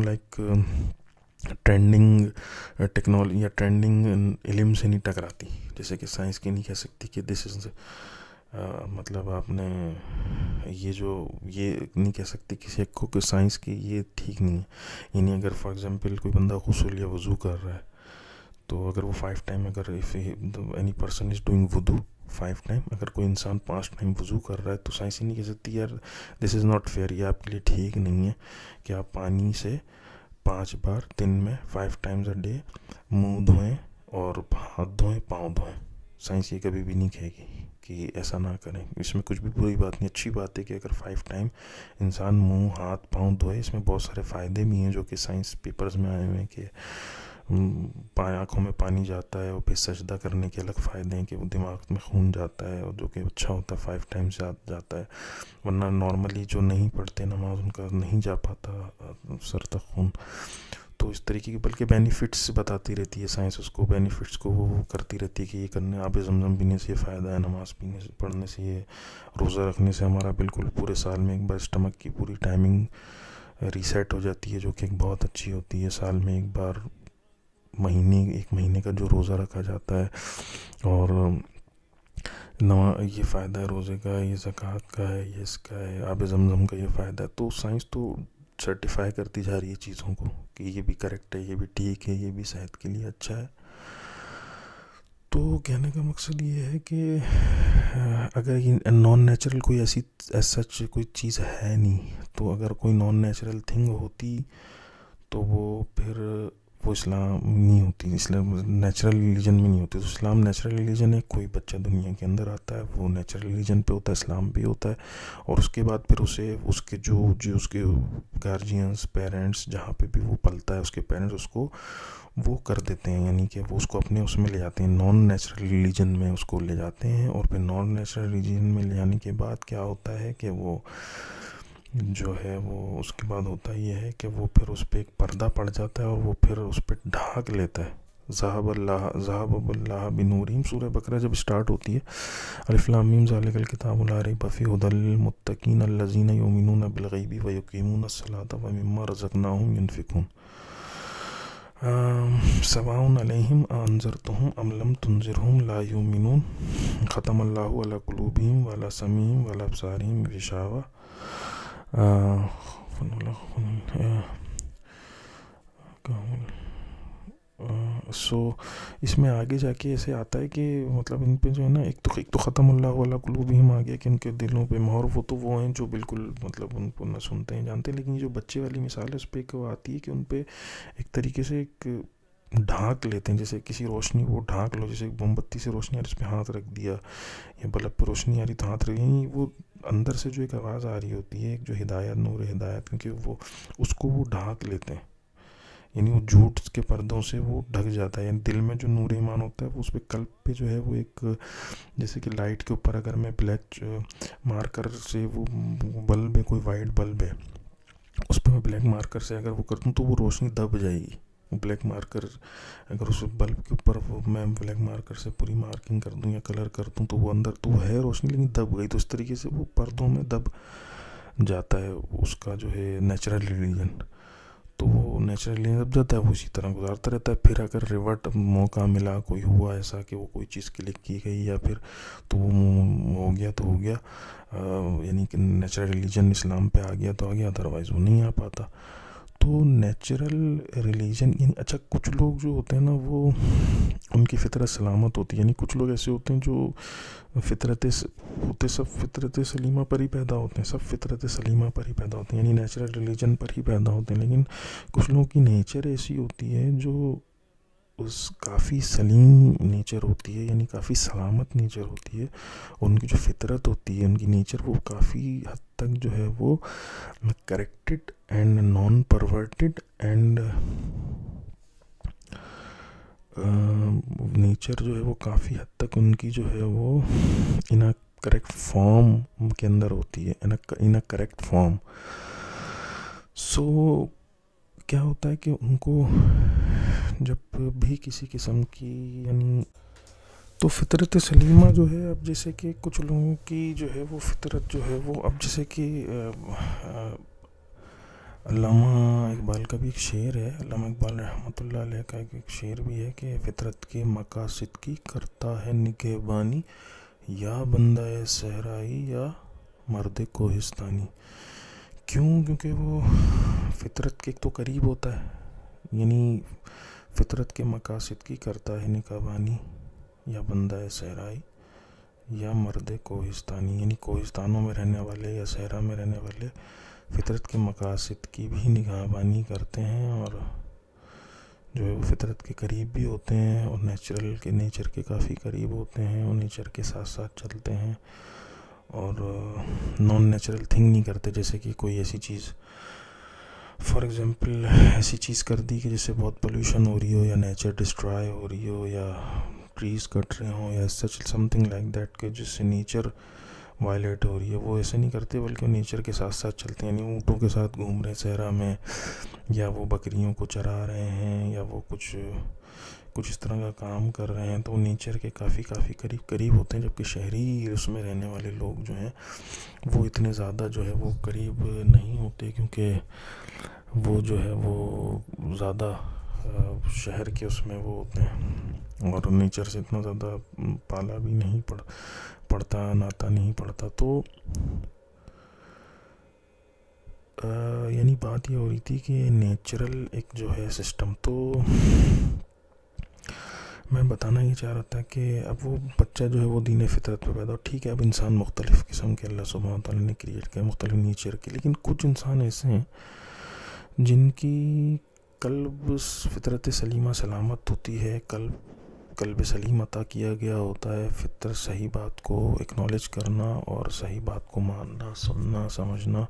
لائک ٹرینڈنگ ٹیکنالوجی یا ٹرینڈنگ علم سے نہیں ٹکراتی. جیسے کہ سائنس کی نہیں کہہ سکتی کہ دس از مطلب آپ نے یہ نہیں کہہ سکتی کسی ایک کو کہ سائنس کی یہ ٹھیک نہیں ہے. یعنی اگر فار ایگزامپل کوئی بندہ غسل یا وضو کر رہا ہے تو اگر وہ 5 ٹائم اگر اینی پرسن از ڈوئنگ وضو 5 ٹائم، اگر کوئی انسان 5 ٹائم وضو کر رہا ہے تو سائنس ہی نہیں کہہ سکتی یار دس از ناٹ فیئر، یہ آپ کے لیے ٹھیک نہیں ہے کہ آپ پانی سے 5 بار دن میں 5 ٹائمز اے ڈے منہ دھوئیں اور ہاتھ دھوئیں، پاؤں دھوئیں. سائنس یہ کبھی بھی نہیں کہے گی کہ ایسا نہ کریں. اس میں کچھ بھی بری بات نہیں، اچھی بات ہے کہ اگر 5 ٹائم انسان منہ ہاتھ پاؤں دھوئے. اس میں بہت سارے فائدے بھی ہیں جو کہ سائنس پیپرز میں آئے ہوئے ہیں کہ آنکھوں میں پانی جاتا ہے، اور پھر سجدہ کرنے کے الگ فائدے ہیں کہ وہ دماغ میں خون جاتا ہے اور جو کہ اچھا ہوتا ہے، 5 ٹائمز جاتا ہے. ورنہ نارملی جو نہیں پڑھتے نماز ان کا نہیں جا پاتا سر تک خون. تو اس طریقے کی بلکہ بینیفٹس بتاتی رہتی ہے سائنس، اس کو بینیفٹس کو وہ کرتی رہتی ہے کہ یہ کرنے آب زمزم پینے سے یہ فائدہ ہے، نماز پینے سے پڑھنے سے یہ، روزہ رکھنے سے ہمارا بالکل پورے سال میں ایک بار اسٹمک کی پوری ٹائمنگ ریسیٹ ہو جاتی ہے جو کہ ایک بہت اچھی ہوتی ہے. سال میں ایک بار ایک مہینے کا جو روزہ رکھا جاتا ہے، اور یہ فائدہ ہے روزے کا، یہ زکوٰۃ کا ہے، یہ اس کا ہے، آب زمزم کا یہ فائدہ ہے. تو سائنس تو سرٹیفائی کرتی جا رہی ہے چیزوں کو کہ یہ بھی کریکٹ ہے، یہ بھی ٹھیک ہے، یہ بھی صحت کے لیے اچھا ہے. تو کہنے کا مقصد یہ ہے کہ اگر یہ نان نیچرل کوئی ایسی سچ کوئی چیز ہے نہیں، تو اگر کوئی نان نیچرل تھنگ ہوتی تو وہ پھر وہ اسلام نہیں ہوتی، اسلام نیچرل ریلیجن میں نہیں ہوتی. تو اسلام نیچرل ریلیجن ہے. کوئی بچہ دنیا کے اندر آتا ہے وہ نیچرل ریلیجن پہ ہوتا ہے، اسلام بھی ہوتا ہے، اور اس کے بعد پھر اسے اس کے جو اس کے گارجینس پیرنٹس جہاں پہ بھی وہ پلتا ہے اس کے پیرنٹس اس کو وہ کر دیتے ہیں، یعنی کہ وہ اس کو اپنے اس میں لے جاتے ہیں، نان نیچرل ریلیجن میں اس کو لے جاتے ہیں. اور پھر نان نیچرل ریلیجن میں لے جانے کے بعد کیا ہوتا ہے کہ وہ جو ہے وہ اس کے بعد ہوتا یہ ہے کہ وہ پھر اس پہ ایک پردہ پڑ جاتا ہے اور وہ پھر اس پہ ڈھانک لیتا ہے. ذہب اللہ بنورہم، سورہ بقرہ جب اسٹارٹ ہوتی ہے، الف لام میم ذالک الکتاب لا ریب فیہ ھدی للمتقین الذین یؤمنون بالغیب ویقیمون الصلاۃ ومما رزقناہم ینفقون سواء علیہم انذرتہم ام لم تنذرہم لا یؤمنون ختم اللہ علی قلوبہم وعلی سمعہم وعلی ابصارہم غشاوہ. اس میں آگے جا کے ایسے آتا ہے کہ مطلب ان پہ جو ہے نا ایک تو ختم اللہ علی قلوبہم آ گیا کہ ان کے دلوں پہ مہر. وہ ہیں جو بالکل مطلب ان کو نہ سنتے ہیں جانتے ہیں، لیکن جو بچے والی مثال ہے اس پہ ایک آتی ہے کہ ان پہ ایک طریقے سے ایک ڈھانک لیتے ہیں، جیسے کسی روشنی وہ ڈھانک لو، جیسے موم بتی سے روشنی آ رہی اس پہ ہاتھ رکھ دیا، یا بلب پہ روشنی آ رہی تو ہاتھ رکھ دیا. وہ اندر سے جو ایک آواز آ رہی ہوتی ہے، ایک جو ہدایت، نور ہدایت، کیونکہ وہ اس کو وہ ڈھانک لیتے ہیں، یعنی وہ جھوٹ کے پردوں سے وہ ڈھک جاتا ہے. یعنی دل میں جو نور ایمان ہوتا ہے وہ اس پہ قلب پہ جو ہے وہ ایک جیسے کہ لائٹ کے اوپر اگر میں بلیک مارکر سے وہ بلب ہے، کوئی وائٹ بلب ہے، اس پہ میں بلیک مارکر سے اگر وہ کرتا ہوں تو وہ روشنی دب جائے گی. بلیک مارکر اگر اس بلب کے اوپر وہ میں بلیک مارکر سے پوری مارکنگ کر دوں یا کلر کر دوں تو وہ اندر تو ہے روشنی لیکن دب گئی. تو اس طریقے سے وہ پردوں میں دب جاتا ہے اس کا جو ہے نیچرل ریلیجن. تو وہ نیچرلی دب جاتا ہے، وہ اسی طرح گزارتا رہتا ہے. پھر اگر ریورٹ موقع ملا، کوئی ہوا ایسا کہ وہ کوئی چیز کلک کی گئی یا پھر تو وہ ہو گیا تو ہو گیا، یعنی کہ نیچرل ریلیجن اسلام پہ آ گیا تو آ گیا، ادروائز وہ نہیں آ پاتا. تو نیچرل ریلیجن یعنی اچھا کچھ لوگ جو ہوتے ہیں نا وہ ان کی فطرت سلامت ہوتی ہے، یعنی کچھ لوگ ایسے ہوتے ہیں جو سب فطرت سلیمہ پر ہی پیدا ہوتے ہیں، سب فطرت سلیمہ پر ہی پیدا ہوتے ہیں، یعنی نیچرل ریلیجن پر ہی پیدا ہوتے ہیں. لیکن کچھ لوگوں کی نیچر ایسی ہوتی ہے جو کافی سلیم نیچر ہوتی ہے، یعنی کافی سلامت نیچر ہوتی ہے، اور ان کی جو فطرت ہوتی ہے، ان کی نیچر وہ کافی حد تک جو ہے وہ corrected and non perverted and nature جو ہے وہ کافی حد تک ان کی جو ہے وہ ان اے کریکٹ فارم کے اندر ہوتی ہے، ان اے کریکٹ فارم. سو کیا ہوتا ہے کہ ان کو جب بھی کسی قسم کی یعنی تو فطرت سلیمہ جو ہے، اب جیسے کہ کچھ لوگوں کی جو ہے وہ فطرت جو ہے وہ، اب جیسے کہ علامہ اقبال کا بھی ایک شعر ہے، علامہ اقبال رحمۃ اللہ علیہ کا ایک شعر بھی ہے کہ فطرت کے مقاصد کی کرتا ہے نگہبانی، یا بندہ صحرائی یا مرد کوہستانی. کیوں؟ کیونکہ وہ فطرت کے تو قریب ہوتا ہے، یعنی فطرت کے مقاصد کی کرتا ہے نگہبانی، یا بندہ صحرائی یا مرد کوہستانی، یعنی کوہستانوں میں رہنے والے یا صحرا میں رہنے والے فطرت کے مقاصد کی بھی نگہبانی کرتے ہیں، اور جو ہے وہ فطرت کے قریب بھی ہوتے ہیں، اور نیچر کے کافی قریب ہوتے ہیں، اور نیچر کے ساتھ ساتھ چلتے ہیں، اور نان نیچرل تھنگ نہیں کرتے. جیسے کہ کوئی ایسی چیز فار ایگزامپل ایسی چیز کر دی کہ جس سے بہت پولیوشن ہو رہی ہو، یا نیچر ڈسٹرائے ہو رہی ہو، یا ٹریز کٹ رہے ہوں، یا سچ سم تھنگ لائک دیٹ، کہ جس سے نیچر وائلیٹ ہو رہی ہے. وہ ایسے نہیں کرتے، بلکہ وہ نیچر کے ساتھ ساتھ چلتے ہیں، یعنی اونٹوں کے ساتھ گھوم رہے ہیں صحرا میں، یا وہ بکریوں کو چرا رہے ہیں، یا وہ کچھ اس طرح کا کام کر رہے ہیں. تو وہ نیچر کے کافی قریب ہوتے ہیں، جبکہ شہری اس میں رہنے والے لوگ جو ہیں وہ اتنے زیادہ جو ہے وہ قریب نہیں ہوتے، کیونکہ وہ جو ہے وہ زیادہ شہر کے اس میں وہ ہوتے ہیں، اور نیچر سے اتنا زیادہ پالا بھی نہیں پڑتا، ناتا نہیں پڑتا. تو یعنی بات یہ ہو رہی تھی کہ نیچرل ایک جو ہے سسٹم، تو میں بتانا یہ چاہ رہا تھا کہ اب وہ بچہ جو ہے وہ دین فطرت پہ پیدا ہو. ٹھیک ہے، اب انسان مختلف قسم کے اللہ سبحانہ و تعالیٰ نے کریٹ کیا، مختلف نیچر کے، لیکن کچھ انسان ایسے ہیں جن کی قلب فطرت سلیمہ سلامت ہوتی ہے، قلب سلیم عطا کیا گیا ہوتا ہے، فطر صحیح بات کو اکنالج کرنا اور صحیح بات کو ماننا، سننا، سمجھنا،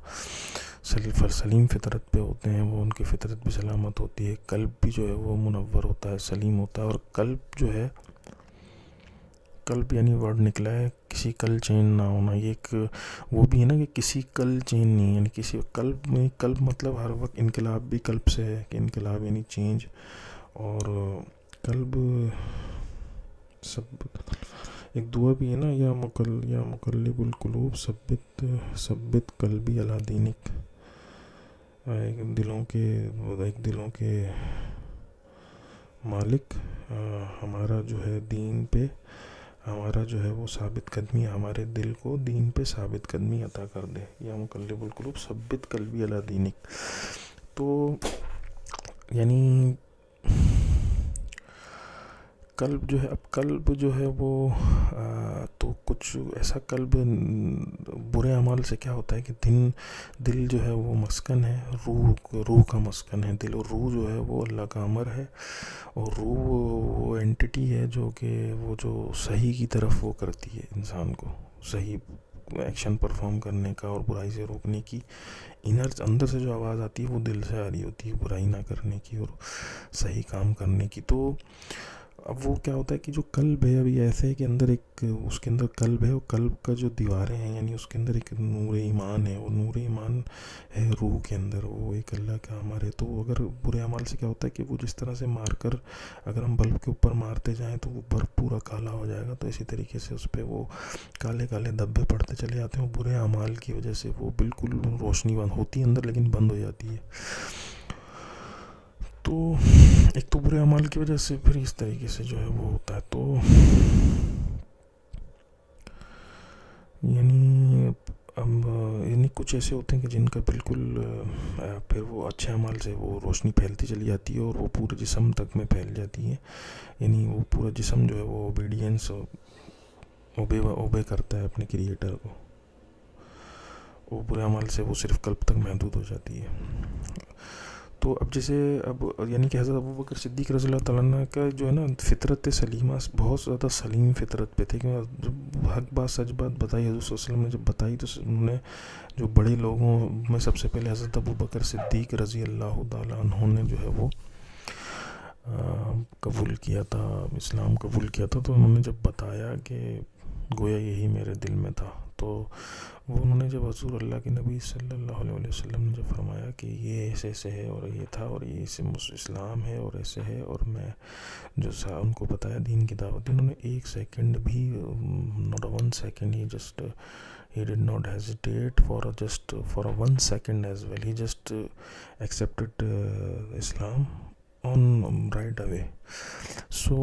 سلیم فطرت پہ ہوتے ہیں وہ، ان کی فطرت بھی سلامت ہوتی ہے، قلب بھی جو ہے وہ منور ہوتا ہے، سلیم ہوتا ہے. اور قلب جو ہے، قلب یعنی ورڈ نکلا ہے کسی کل چین نہ ہونا، یہ ایک وہ بھی ہے نا کہ کسی کل چین نہیں، یعنی کسی قلب میں، قلب مطلب ہر وقت انقلاب بھی قلب سے ہے، کہ انقلاب یعنی چینج، اور قلب سب ایک دعا بھی ہے نا، یا مقلب القلوب ثبت قلبی علی دینک، ایک دلوں کے مالک، ہمارا جو ہے دین پہ، ہمارا جو ہے وہ ثابت قدمی، ہمارے دل کو دین پہ ثابت قدمی عطا کر دے، یا مقلب القلوب ثبت قلبی علی دینک. تو یعنی قلب جو ہے، اب قلب جو ہے وہ تو کچھ ایسا قلب برے اعمال سے کیا ہوتا ہے کہ دل جو ہے وہ مسکن ہے، روح کا مسکن ہے دل، اور روح جو ہے وہ اللہ کا امر ہے، اور روح وہ انٹیٹی ہے جو کہ وہ جو صحیح کی طرف وہ کرتی ہے انسان کو، صحیح ایکشن پرفارم کرنے کا اور برائی سے روکنے کی. اندر سے جو آواز آتی ہے وہ دل سے آ رہی ہوتی ہے، برائی نہ کرنے کی اور صحیح کام کرنے کی. تو اب وہ کیا ہوتا ہے کہ جو قلب ہے، ابھی ایسے ہے کہ اندر ایک اس کے اندر قلب ہے، اور قلب کا جو دیواریں ہیں، یعنی اس کے اندر ایک نور ایمان ہے، وہ نور ایمان ہے روح کے اندر، وہ ایک اللہ کا امر ہے. تو اگر برے اعمال سے کیا ہوتا ہے کہ وہ جس طرح سے مار کر اگر ہم بلب کے اوپر مارتے جائیں تو وہ بلب پورا کالا ہو جائے گا، تو اسی طریقے سے اس پہ وہ کالے دھبے پڑتے چلے جاتے ہیں. وہ برے اعمال کی وجہ سے وہ بالکل روشنی بند ہوتی ہے اندر، لیکن بند ہو جاتی ہے. تو ایک تو برے اعمال کی وجہ سے پھر اس طریقے سے جو ہے وہ ہوتا ہے. تو یعنی کچھ ایسے ہوتے ہیں کہ جن کا بالکل پھر وہ اچھے اعمال سے وہ روشنی پھیلتی چلی جاتی ہے، اور وہ پورے جسم تک میں پھیل جاتی ہے، یعنی وہ پورا جسم جو ہے وہ اوبیڈینس اوبے کرتا ہے اپنے کریٹر کو. وہ برے اعمال سے وہ صرف قلب تک محدود ہو جاتی ہے. تو اب جیسے یعنی کہ حضرت ابوبکر صدیق رضی اللہ تعالیٰ عنہ کا جو ہے نا فطرت سلیمہ بہت زیادہ سلیم فطرت پہ تھے، کہ جب حق بات سچ بات بتائی حضور صلی اللہ علیہ وسلم نے جب بتائی، تو انہوں نے جو بڑے لوگوں میں سب سے پہلے حضرت ابوبکر صدیق رضی اللہ تعالیٰ عنہ نے جو ہے وہ قبول کیا تھا، اسلام قبول کیا تھا. تو انہوں نے جب بتایا کہ گویا یہی میرے دل میں تھا. تو وہ انہوں نے جب حضور اللہ کے نبی صلی اللہ علیہ وسلم نے جب فرمایا کہ یہ ایسے ایسے ہے اور یہ تھا اور یہ اسلام ہے اور ایسے ہے, اور میں جو ان کو بتایا دین کی دعوت, انہوں نے ایک سیکنڈ بھی, not a 1 second, he did not hesitate for a 1 second as well. He just accepted Islam on right away. So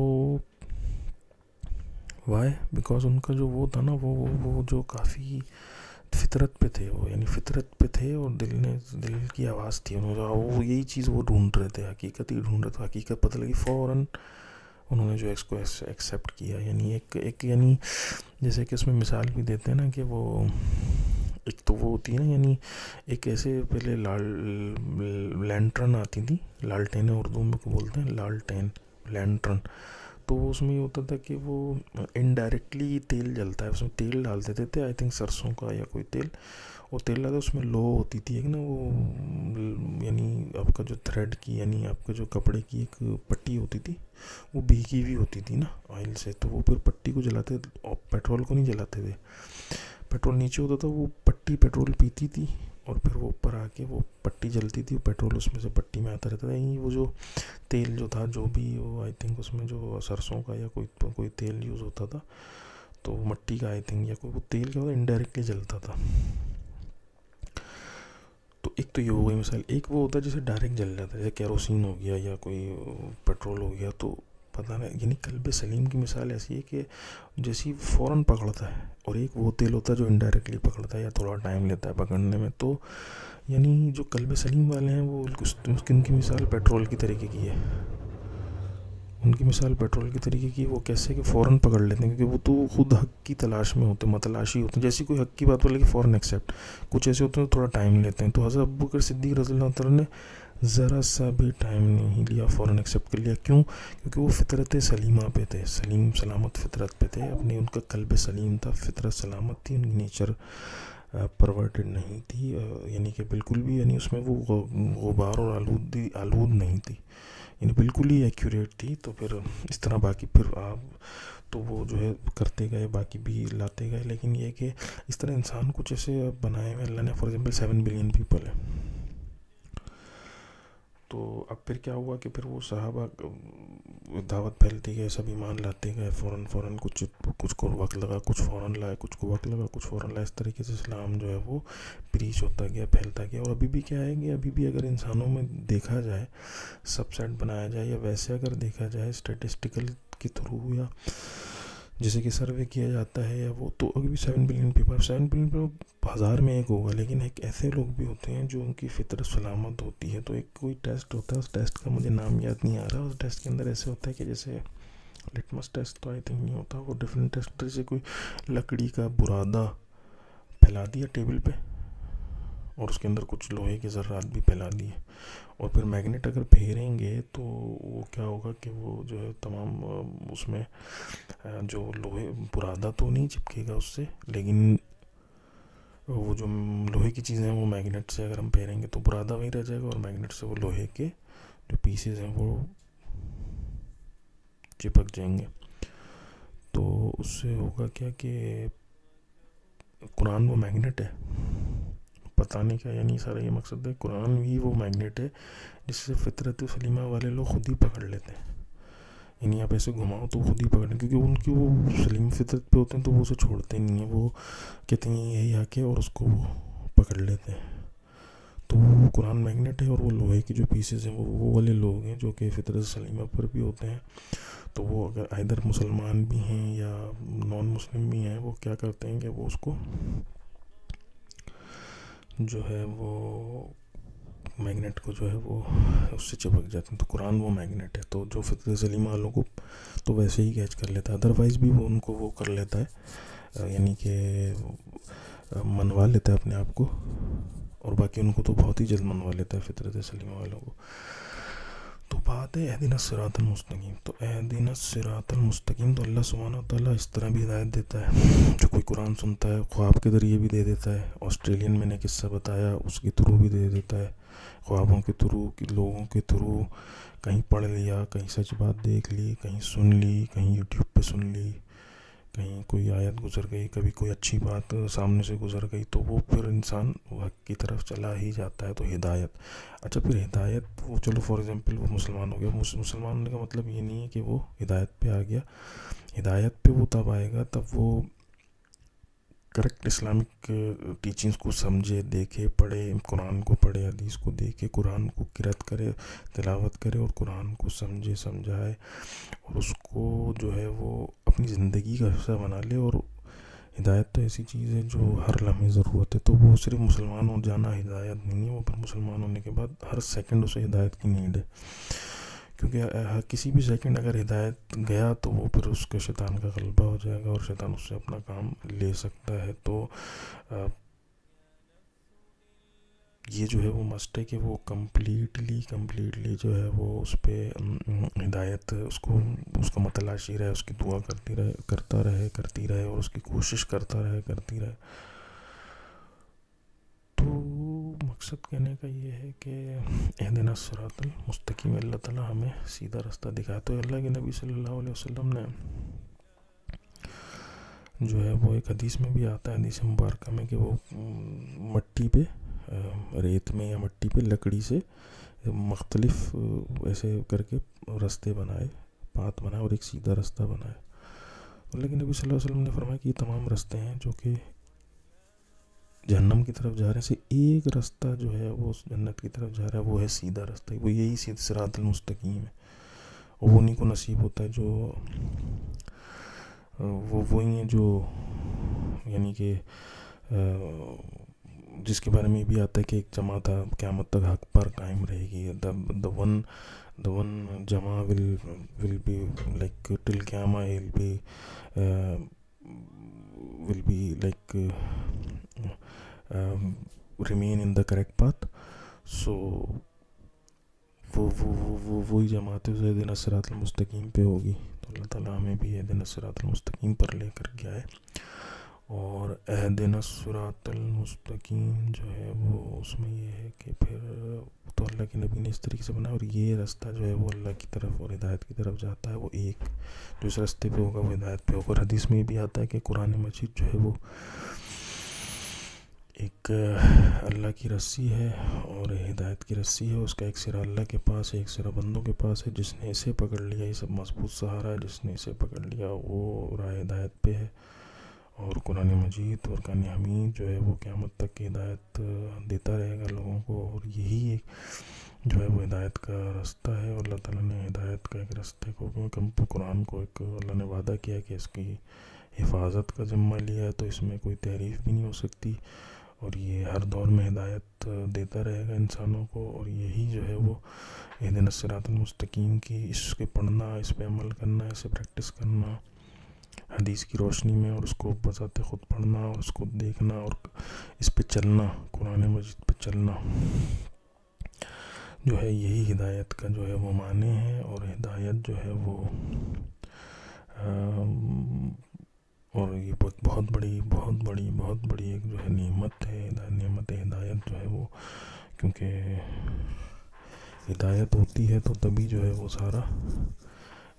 why? Because ان کا جو وہ تھا نا, وہ جو کافی فطرت پہ تھے, وہ یعنی فطرت پہ تھے, اور دل کی آواز تھی, وہ یہی چیز وہ ڈھونڈ رہے تھے, حقیقت ہی ڈھونڈ رہے تھے. حقیقت پتہ لگی فوراً انہوں نے جو اس کو ایکسیپٹ کیا. یعنی ایک یعنی جیسے کہ اس میں مثال بھی دیتے ہیں نا کہ وہ ایک تو وہ ہوتی ہے نا, یعنی ایک ایسے پہلے لینٹرن آتی تھی, لالٹین اردو میں کو بولتے ہیں, لالٹین لینٹرن. تو اس میں یہ ہوتا تھا کہ وہ انڈائریکٹلی تیل جلتا ہے, اس میں تیل ڈال دیتے تھے, آئی تھنک سرسوں کا یا کوئی تیل, وہ تیل ڈالتا, اس میں لو ہوتی تھی ایک نا, وہ یعنی آپ کا جو تھریڈ کی, یعنی آپ کا جو کپڑے کی ایک پٹی ہوتی تھی, وہ بھیگی ہوئی ہوتی تھی نا آئل سے. تو وہ پھر پٹی کو جلاتے, اور پیٹرول کو نہیں جلاتے تھے, پیٹرول نیچے ہوتا تھا, وہ پٹی پیٹرول پیتی تھی, اور پھر وہ اوپر آ کے وہ پٹی جلتی تھی, پیٹرول اس میں سے پٹی میں آتا رہتا تھا. یعنی وہ جو تیل جو تھا, جو بھی وہ آئی تھنک اس میں جو سرسوں کا یا کوئی تیل یوز ہوتا تھا, تو مٹی کا آئی تھنک, یا کوئی وہ تیل کیا ہوتا انڈائریکٹلی جلتا تھا. تو ایک تو یہ ہو گئی مثال. ایک وہ ہوتا ہے جیسے ڈائریکٹ جل جاتا ہے, جیسے کیروسین ہو گیا یا کوئی پیٹرول ہو گیا, تو پتہ نہیں. یعنی قلب سلیم کی مثال ایسی ہے کہ جیسی فوراً پکڑتا ہے, اور ایک وہ تیل ہوتا ہے جو انڈائریکٹلی پکڑتا ہے یا تھوڑا ٹائم لیتا ہے پکڑنے میں. تو یعنی جو قلب سلیم والے ہیں وہ ان کی مثال پیٹرول کی طریقے کی ہے, ان کی مثال پیٹرول کی طریقے کی. وہ کیسے کہ فوراً پکڑ لیتے ہیں, کیونکہ وہ تو خود حق کی تلاش میں ہوتے ہیں, متلاشی ہوتے ہیں. جیسی کوئی حق کی بات بولے کہ فوراً ایکسیپٹ, کچھ ایسے ہوتے ہیں تو تھوڑا ٹائم لیتے ہیں. تو حضرت ابوبکر صدیق رضی اللہ تعالیٰ نے ذرا سا بھی ٹائم نہیں لیا, فوراً ایکسیپٹ کر لیا. کیوں؟ کیونکہ وہ فطرت سلیمہ پہ تھے, سلیم سلامت فطرت پہ تھے اپنی. ان کا قلب سلیم تھا, فطرت سلامت تھی, ان کی نیچر پرورٹڈ نہیں تھی, یعنی کہ بالکل بھی, یعنی اس میں وہ غبار اور آلود نہیں تھی, یعنی بالکل ہی ایکوریٹ تھی. تو پھر اس طرح باقی پھر آپ تو وہ جو ہے کرتے گئے, باقی بھی لاتے گئے. لیکن یہ کہ اس طرح انسان کچھ ایسے بنائے ہوئے اللہ نے, فار ایگزامپل 7 بلین پیپل ہے. تو اب پھر کیا ہوا کہ پھر وہ صحابہ دعوت پھیلتی گئے, سب ایمان لاتے گئے فوراً. کچھ کو وقت لگا, کچھ فوراً لائے, کچھ کو وقت لگا, کچھ فوراً لائے. اس طریقے سے اسلام جو ہے وہ پریچ ہوتا گیا, پھیلتا گیا. اور ابھی بھی کیا ہے کہ ابھی بھی اگر انسانوں میں دیکھا جائے, سب سیٹ بنایا جائے, یا ویسے اگر دیکھا جائے اسٹیٹسٹیکل کے تھرو, یا جیسے کہ سروے کیا جاتا ہے یا وہ, تو ابھی بھی 7 بلین پیپل 1000 میں ایک ہوگا. لیکن ایک ایسے لوگ بھی ہوتے ہیں جو ان کی فطرت سلامت ہوتی ہے. تو ایک کوئی ٹیسٹ ہوتا ہے, اس ٹیسٹ کا مجھے نام یاد نہیں آ رہا. اس ٹیسٹ کے اندر ایسے ہوتا ہے کہ جیسے لٹمس ٹیسٹ تو آئی تھنک نہیں ہوتا, وہ ڈفرینٹ ٹیسٹ, جیسے کوئی لکڑی کا برادہ پھیلا دیا ٹیبل پہ, اور اس کے اندر کچھ لوہے کے ذرات بھی پھیلا دیے, اور پھر میگنیٹ اگر پھیریں گے تو وہ کیا ہوگا کہ وہ جو ہے تمام اس میں جو لوہے, برادہ تو نہیں چپکے گا اس سے, لیکن وہ جو لوہے کی چیزیں ہیں وہ میگنیٹ سے اگر ہم پھیریں گے تو برادہ وہیں رہ جائے گا, اور میگنیٹ سے وہ لوہے کے جو پیسز ہیں وہ چپک جائیں گے. تو اس سے ہوگا کیا کہ قرآن وہ میگنیٹ ہے, پتہ نہیں کیا, یعنی سارا یہ مقصد ہے قرآن بھی وہ میگنیٹ ہے جس سے فطرت سلیمہ والے لوگ خود ہی پکڑ لیتے ہیں. یعنی آپ ایسے گھماؤ تو خود ہی پکڑیں, کیونکہ ان کی وہ سلیم فطرت پہ ہوتے ہیں, تو وہ اسے چھوڑتے نہیں ہیں. وہ کہتے ہیں یہی آ کے, اور اس کو وہ پکڑ لیتے ہیں. تو وہ قرآن میگنیٹ ہے, اور وہ لوہے کی جو پیسز ہیں وہ والے لوگ ہیں جو کہ فطرت سلیمہ پر بھی ہوتے ہیں. تو وہ اگر ادھر مسلمان بھی ہیں یا نان مسلم بھی ہیں, وہ کیا کرتے ہیں کہ وہ اس کو جو ہے وہ میگنیٹ کو جو ہے وہ اس سے چپک جاتے ہیں. تو قرآن وہ میگنیٹ ہے, تو جو فطرت سلیمہ والوں کو تو ویسے ہی کیچ کر لیتا ہے, ادروائز بھی وہ ان کو وہ کر لیتا ہے, یعنی کہ منوا لیتا ہے اپنے آپ کو, اور باقی ان کو تو بہت ہی جلد منوا لیتا ہے فطرت سلیمہ والوں کو. تو بات ہے اہدنا الصراط المستقیم. تو اہدنا الصراط المستقیم, تو اللہ سبحانہ وتعالیٰ اس طرح بھی ہدایت دیتا ہے. جو کوئی قرآن سنتا ہے خواب کے ذریعے بھی دے دیتا ہے, آسٹریلین میں نے قصہ بتایا اس کے تھرو بھی دے دیتا ہے, خوابوں کے تھرو, لوگوں کے تھرو, کہیں پڑھ لیا, کہیں سچ بات دیکھ لی, کہیں سن لی, کہیں یوٹیوب پہ سن لی, کہیں کوئی آیت گزر گئی، کبھی کوئی اچھی بات سامنے سے گزر گئی، تو وہ پھر انسان حق کی طرف چلا ہی جاتا ہے. تو ہدایت. اچھا پھر ہدایت، وہ چلو فار ایگزامپل وہ مسلمان ہو گیا. مسلمان ہونے کا مطلب یہ نہیں ہے کہ وہ ہدایت پہ آ گیا. ہدایت پہ وہ تب آئے گا تب وہ کریکٹ اسلامک ٹیچنگس کو سمجھے، دیکھے، پڑھے، قرآن کو پڑھے، حدیث کو دیکھے، قرآن کو قرأت کرے، تلاوت کرے، اور قرآن کو سمجھے، سمجھائے، اور اس کو جو ہے وہ اپنی زندگی کا حصہ بنا لے. اور ہدایت تو ایسی چیز ہے جو ہر لمحے ضرورت ہے. تو وہ صرف مسلمان ہو جانا ہدایت نہیں ہے، وہ پھر مسلمان ہونے کے بعد ہر سیکنڈ اسے ہدایت کی نیڈ ہے. کیونکہ کسی بھی سیکنڈ اگر ہدایت گیا تو وہ پھر اس کے شیطان کا غلبہ ہو جائے گا، اور شیطان اس سے اپنا کام لے سکتا ہے. تو یہ جو ہے وہ مسٹ ہے کہ وہ کمپلیٹلی جو ہے وہ اس پہ ہدایت اس کا متلاشی رہے، اس کی دعا کرتی رہے، اور اس کی کوشش کرتی رہے. تو مقصد کہنے کا یہ ہے کہ اہدنا الصراط المستقیم، اللہ تعالیٰ ہمیں سیدھا رستہ دکھایا. تو اللہ کے نبی صلی اللہ علیہ وسلم نے جو ہے وہ ایک حدیث میں بھی آتا ہے، حدیث مبارکہ میں، کہ وہ مٹی پہ، ریت میں یا مٹی پہ لکڑی سے مختلف ایسے کر کے رستے بنائے، پات بنائے، اور ایک سیدھا رستہ بنائے. لیکن نبی صلی اللہ علیہ وسلم نے فرمایا کہ یہ تمام رستے ہیں جو کہ جہنم کی طرف جا رہے ہیں، سے ایک رستہ جو ہے وہ جنت کی طرف جا رہا ہے، وہ ہے سیدھا رستہ. وہ یہی صراط المستقیم ہے. اور وہ انہیں کو نصیب ہوتا ہے جو وہی ہیں جو یعنی کہ جس کے بارے میں بھی آتا ہے کہ ایک جماعت قیامت تک حق پر قائم رہے گی. the one جماع will be like till قیامت will be like remain in the correct path. So وہی جماعت اہدنا الصراط المستقیم پہ ہوگی. تو اللہ تعالیٰ ہمیں بھی اہدنا الصراط المستقیم پر لے کر کے آئے. اور اہدنا الصراط المستقیم جو ہے وہ اس میں یہ ہے کہ پھر تو اللہ کے نبی نے اس طریقے سے بنا، اور یہ رستہ جو ہے وہ اللہ کی طرف اور ہدایت کی طرف جاتا ہے. وہ ایک جو اس رستے پہ ہوگا وہ ہدایت پہ ہوگا. اور حدیث میں بھی آتا ہے کہ قرآن مجید جو ہے وہ ایک اللہ کی رسی ہے اور ہدایت کی رسی ہے. اس کا ایک سرا اللہ کے پاس ہے، ایک سرا بندوں کے پاس ہے. جس نے اسے پکڑ لیا یہ سب مضبوط سہارا ہے. جس نے اسے پکڑ لیا وہ راہ ہدایت پہ ہے. اور قرآن مجید اور قرآن حمید جو ہے وہ قیامت تک کی ہدایت دیتا رہے گا لوگوں کو. اور یہی ایک جو ہے وہ ہدایت کا رستہ ہے. اور اللہ تعالیٰ نے ہدایت کا ایک رستے کو قرآن کو ایک اللہ نے وعدہ کیا کہ اس کی حفاظت کا ذمہ لیا ہے، تو اس میں کوئی تحریف بھی نہیں ہو سکتی. اور یہ ہر دور میں ہدایت دیتا رہے گا انسانوں کو. اور یہی جو ہے وہ اہدنا الصراط المستقیم کی اس کے پڑھنا، اس پہ عمل کرنا، اسے پریکٹس کرنا حدیث کی روشنی میں، اور اس کو بذات خود پڑھنا اور اس کو دیکھنا اور اس پہ چلنا، قرآن مجید پہ چلنا، جو ہے یہی ہدایت کا جو ہے وہ معنی ہے. اور ہدایت جو ہے وہ اور یہ بہت بڑی ایک جو ہے نعمت ہے. نعمت ہدایت جو ہے وہ، کیونکہ ہدایت ہوتی ہے تو تبھی جو ہے وہ سارا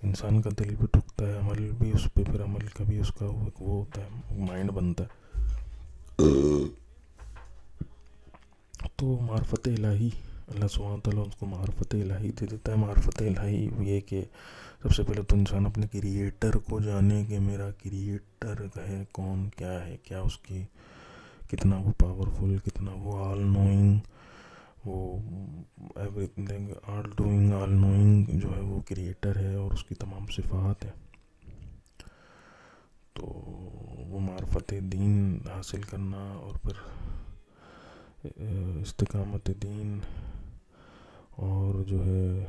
انسان کا دل بھی ٹکتا ہے، عمل بھی اس پہ، پھر عمل کا بھی اس کا وہ ہوتا ہے، مائنڈ بنتا ہے. تو معرفت الہی، اللہ سبحانہ تعالیٰ اس کو معرفت الہی دے دیتا ہے. معرفت الہی یہ کہ سب سے پہلے تو انسان اپنے کریٹر کو جانے کہ میرا کریٹر ہے کون، کیا ہے، کیا اس کی کتنا وہ پاورفل، کتنا وہ آل نوئنگ، وہ every thing, all doing, all knowing جو ہے وہ کریٹر ہے، اور اس کی تمام صفات ہے. تو وہ معرفت دین حاصل کرنا اور پھر استقامت دین، اور جو ہے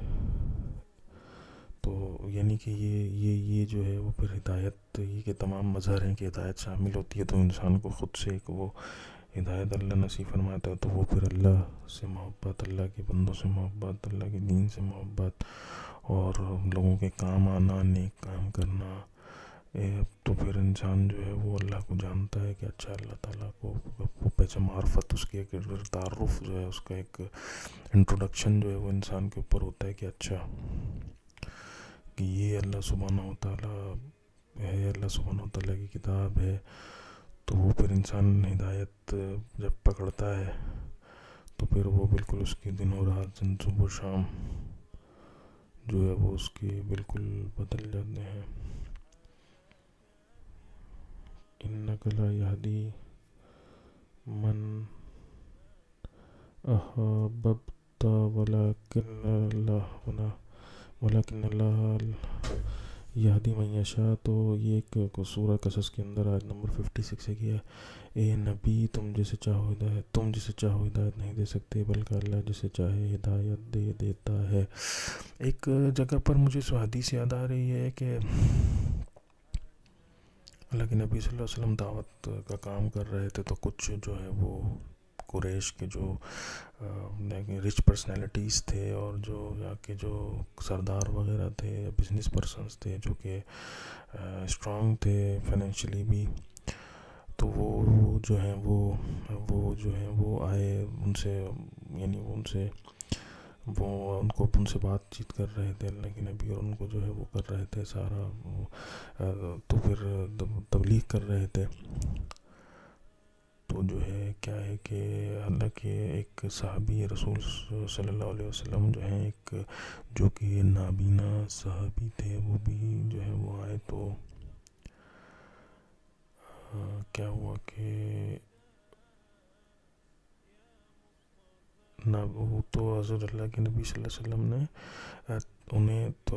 تو یعنی کہ یہ جو ہے وہ پھر ہدایت، یہ کہ تمام مظہر ہیں کہ ہدایت شامل ہوتی ہے. تو انسان کو خود سے ایک وہ ہدایت اللہ نصیب فرماتا ہے. تو وہ پھر اللہ سے محبت، اللہ کے بندوں سے محبت، اللہ کے دین سے محبت، اور لوگوں کے کام آنا، نیک کام کرنا. تو پھر انسان جو ہے وہ اللہ کو جانتا ہے کہ اچھا اللہ تعالیٰ کو پہچان، معرفت، اس کے ایک تعارف جو ہے، اس کا ایک انٹروڈکشن جو ہے وہ انسان کے اوپر ہوتا ہے کہ اچھا کہ یہ اللہ سبحانہ و تعالیٰ ہے، اللہ سبحانہ و تعالیٰ کی کتاب ہے، تو وہ پھر انسان ہدایت جب پکڑتا ہے تو پھر وہ بالکل اس کی دن و رات، صبح و شام جو ہے وہ اس کی بالکل بدل جاتے ہیں. انک لا یہدی من احببت ولکن اللہ یہدی من یشاء. تو یہ ایک سورہ قصص کے اندر آیت نمبر 56 ہے کہ اے نبی تم جسے چاہو ہدایت نہیں دے سکتے، بلکہ اللہ جسے چاہے ہدایت دیتا ہے. ایک جگہ پر مجھے سو حدیث یاد آ رہی ہے کہ اللہ کے نبی صلی اللہ علیہ وسلم دعوت کا کام کر رہے تھے، تو کچھ جو ہے وہ قریش کے جو رچ پرسنالٹیز تھے اور جو یہاں کے جو سردار وغیرہ تھے، بزنس پرسنس تھے جو کہ اسٹرانگ تھے فائنینشلی بھی، تو وہ جو ہیں وہ آئے ان سے، یعنی ان سے بات چیت کر رہے تھے اللہ کے نبی، اور ان کو جو ہے وہ کر رہے تھے سارا، تو پھر تبلیغ کر رہے تھے. تو جو ہے کیا ہے کہ اللہ کے ایک صحابی رسول صلی اللہ علیہ وسلم جو ہیں، ایک جو کہ نابینا صحابی تھے، وہ بھی جو ہے وہ آئے. تو کیا ہوا کہ وہ تو حضرت اللہ کے نبی صلی اللہ علیہ وسلم نے انہیں تو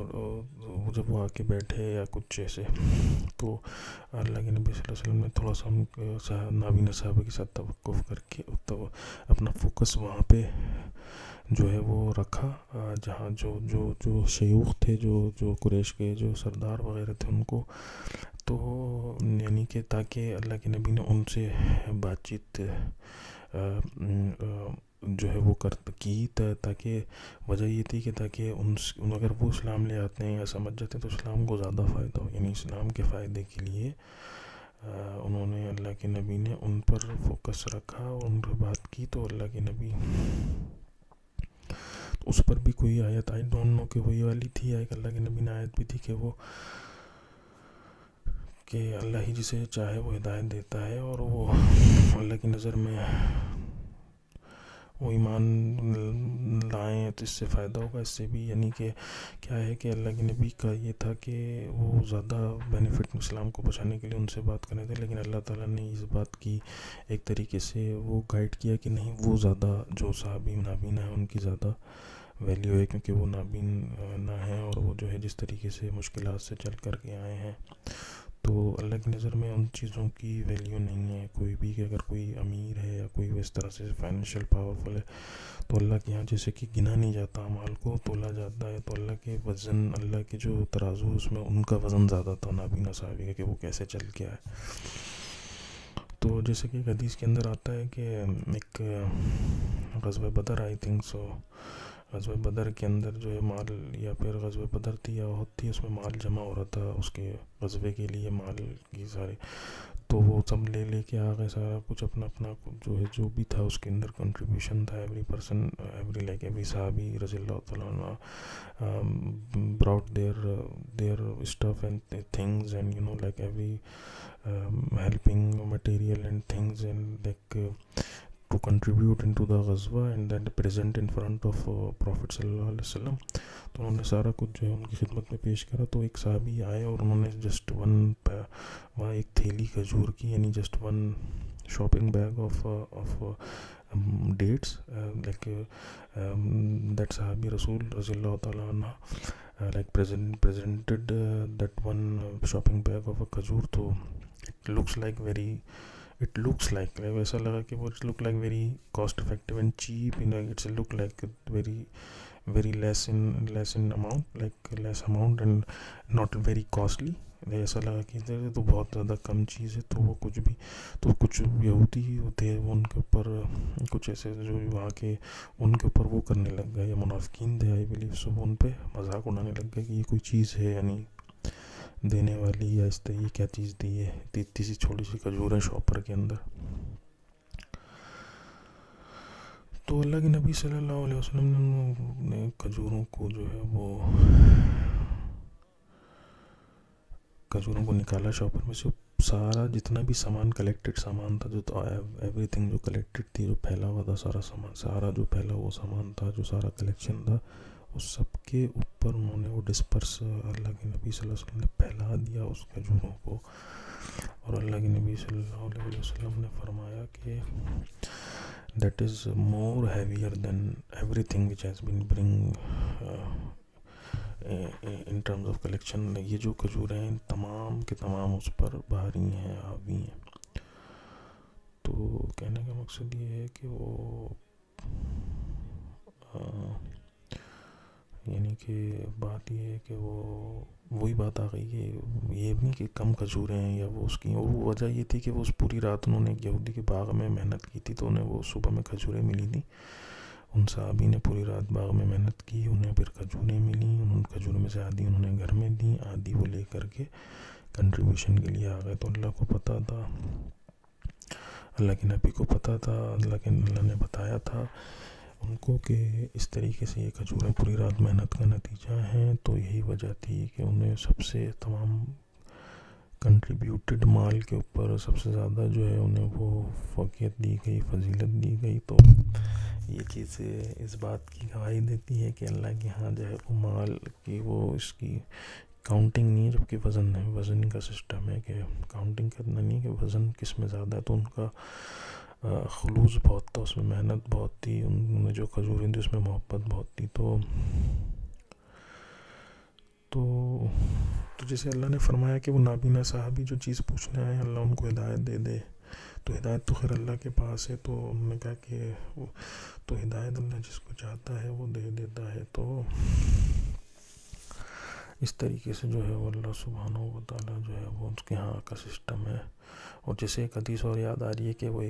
جب وہ آ کے بیٹھے یا کچھ ایسے، تو اللہ کے نبی صلی اللہ علیہ وسلم نے تھوڑا سا نابینا صحابہ کے ساتھ توقف کر کے اپنا فوکس وہاں پہ جو ہے وہ رکھا، جہاں جو شیوخ تھے، جو قریش کے جو سردار وغیرہ تھے، ان کو، تو یعنی کہ تاکہ اللہ کے نبی نے ان سے بات چیت جو ہے وہ کی، تاکہ وجہ یہ تھی کہ تاکہ اگر وہ اسلام لے آتے ہیں یا سمجھ جاتے ہیں تو اسلام کو زیادہ فائدہ ہو، یعنی اسلام کے فائدے کے لیے انہوں نے، اللہ کے نبی نے ان پر فوکس رکھا اور ان پر بات کی. تو اللہ کے نبی اس پر بھی کوئی آیت، آئی ڈونٹ نو کہ وہی والی تھی، ایک اللہ کے نبی نے آیت بھی تھی کہ وہ کہ اللہ ہی جسے چاہے وہ ہدایت دیتا ہے، اور وہ اللہ کی نظر میں وہ ایمان لائیں تو اس سے فائدہ ہوگا، اس سے بھی، یعنی کہ کیا ہے کہ اللہ کے نبی کا یہ تھا کہ وہ زیادہ بینیفٹ اسلام کو بچانے کے لیے ان سے بات کرنے تھے، لیکن اللہ تعالیٰ نے اس بات کی ایک طریقے سے وہ گائیڈ کیا کہ نہیں، وہ زیادہ جو صحابی نابینا ہیں ان کی زیادہ ویلیو ہے، کیونکہ وہ نابینا ہیں اور وہ جو ہے جس طریقے سے مشکلات سے چل کر کے آئے ہیں، تو اللہ کی نظر میں ان چیزوں کی ویلیو نہیں ہے کوئی بھی، کہ اگر کوئی امیر ہے یا کوئی اس طرح سے فائنینشیل پاورفل ہے تو اللہ کے یہاں جیسے کہ گنا نہیں جاتا مال کو، تولا جاتا ہے. تو اللہ کے وزن، اللہ کے جو ترازو اس میں ان کا وزن زیادہ تھا نابینا صحابی کا، کہ وہ کیسے چل کے آئے. تو جیسے کہ ایک حدیث کے اندر آتا ہے کہ ایک غزوہ بدر، آئی تھنک سو، غزوہ بدر کے اندر جو ہے مال، یا پھر غزوہ بدر تھی یا احد تھی، اس میں مال جمع ہو رہا تھا اس کے غزوے کے لیے، مال کی سارے، تو وہ سب لے کے آ گئے، سارا کچھ اپنا جو ہے جو بھی تھا اس کے اندر کنٹریبیوشن تھا. ایوری پرسن، ایوری صحابی رضی اللہ تعالیٰ عنہ brought their stuff and things, and like every helping material and things, and like to contribute into the ghazwa and then present in front of Prophet صلی اللہ علیہ وسلم. تو انہوں نے سارا کچھ جو ہے ان کی خدمت میں پیش کرا. تو ایک صحابی آئے اور انہوں نے جسٹ وہاں ایک تھیلی کھجور کی، یعنی just one shopping bag of dates, like that صحابی رسول رضی اللہ تعالیٰ عنہ like presented that one shopping bag of a kھجور. تو it looks like ویسا لگا کہ وہ look like very cost effective and cheap, it's look like very less in amount, like less amount and not very costly. ایسا لگا کہ تو بہت زیادہ کم چیز ہے. تو وہ کچھ یہودی تھے، وہ ان کے اوپر کچھ ایسے جو وہاں کے ان کے اوپر وہ کرنے لگ گئے، یا منافقین تھے آئی بلیو، سب ان پہ مذاق اڑانے لگ گئے کہ یہ کوئی چیز ہے یعنی دینے والی، یا اس طرح یہ کیا چیز دی ہے، اتنی سی چھوٹی سی کھجور ہے شاپر کے اندر. تو اللہ کے نبی صلی اللہ علیہ وسلم نے کھجوروں کو جو ہے وہ کھجوروں کو نکالا شاپر میں سے، سارا جتنا بھی سامان کلیکٹڈ سامان تھا، جو ایوری تھنگ جو کلیکٹڈ تھی، جو پھیلا ہوا تھا سارا سامان، سارا جو پھیلا ہوا سامان تھا، جو سارا کلیکشن تھا، اس سب کے اوپر انہوں نے وہ ڈسپرس، اللہ کے نبی صلی اللہ علیہ وسلم نے پھیلا دیا اس کھجوروں کو. اور اللہ کے نبی صلی اللہ علیہ وسلم نے فرمایا کہ that is more heavier than everything which has been bring in terms of collection. یہ جو کھجوریں ہیں تمام کے تمام اس پر بھاری ہیں، حاوی ہیں. تو کہنے کا مقصد یہ ہے کہ وہ یعنی کہ بات یہ ہے کہ وہی بات آ گئی کہ یہ نہیں کہ کم کھجوریں ہیں یا وہ اس کی، اور وہ وجہ یہ تھی کہ وہ اس پوری رات انہوں نے یہودی کے باغ میں محنت کی تھی، تو انہیں وہ صبح میں کھجوریں ملی تھیں. ان صحابی نے پوری رات باغ میں محنت کی، انہیں پھر کھجوریں ملیں. ان کھجوروں میں سے آدھی انہوں نے گھر میں دیں، آدھی وہ لے کر کے کنٹریبیوشن کے لیے آ گئے. تو اللہ کو پتہ تھا، اللہ کے نبی کو پتہ تھا، اللہ نے بتایا تھا ان کو کہ اس طریقے سے یہ کھجوریں پوری رات محنت کا نتیجہ ہیں. تو یہی وجہ تھی کہ انہیں سب سے تمام کنٹریبیوٹڈ مال کے اوپر سب سے زیادہ جو ہے انہیں وہ فوقیت دی گئی، فضیلت دی گئی. تو یہ چیز اس بات کی گواہی دیتی ہے کہ اللہ کے ہاں جو ہے وہ مال کی وہ اس کی کاؤنٹنگ نہیں ہے، جبکہ وزن ہے، وزن کا سسٹم ہے کہ کاؤنٹنگ کرنا نہیں کہ وزن کس میں زیادہ ہے. تو ان کا خلوص بہت تھا، اس میں محنت بہت تھی، انہوں نے جو کھجوریں تھی اس میں محبت بہت تھی. تو جیسے اللہ نے فرمایا کہ وہ نابینا صحابی جو چیز پوچھنے آئے اللہ ان کو ہدایت دے دے، تو ہدایت تو خیر اللہ کے پاس ہے. تو انہوں نے کہا کہ تو ہدایت اللہ جس کو چاہتا ہے وہ دے دیتا ہے. تو اس طریقے سے جو ہے وہ اللہ سبحانہ و تعالیٰ جو ہے وہ اس کے ہاں کا سسٹم ہے. اور جیسے ایک حدیث اور یاد آ رہی ہے کہ وہ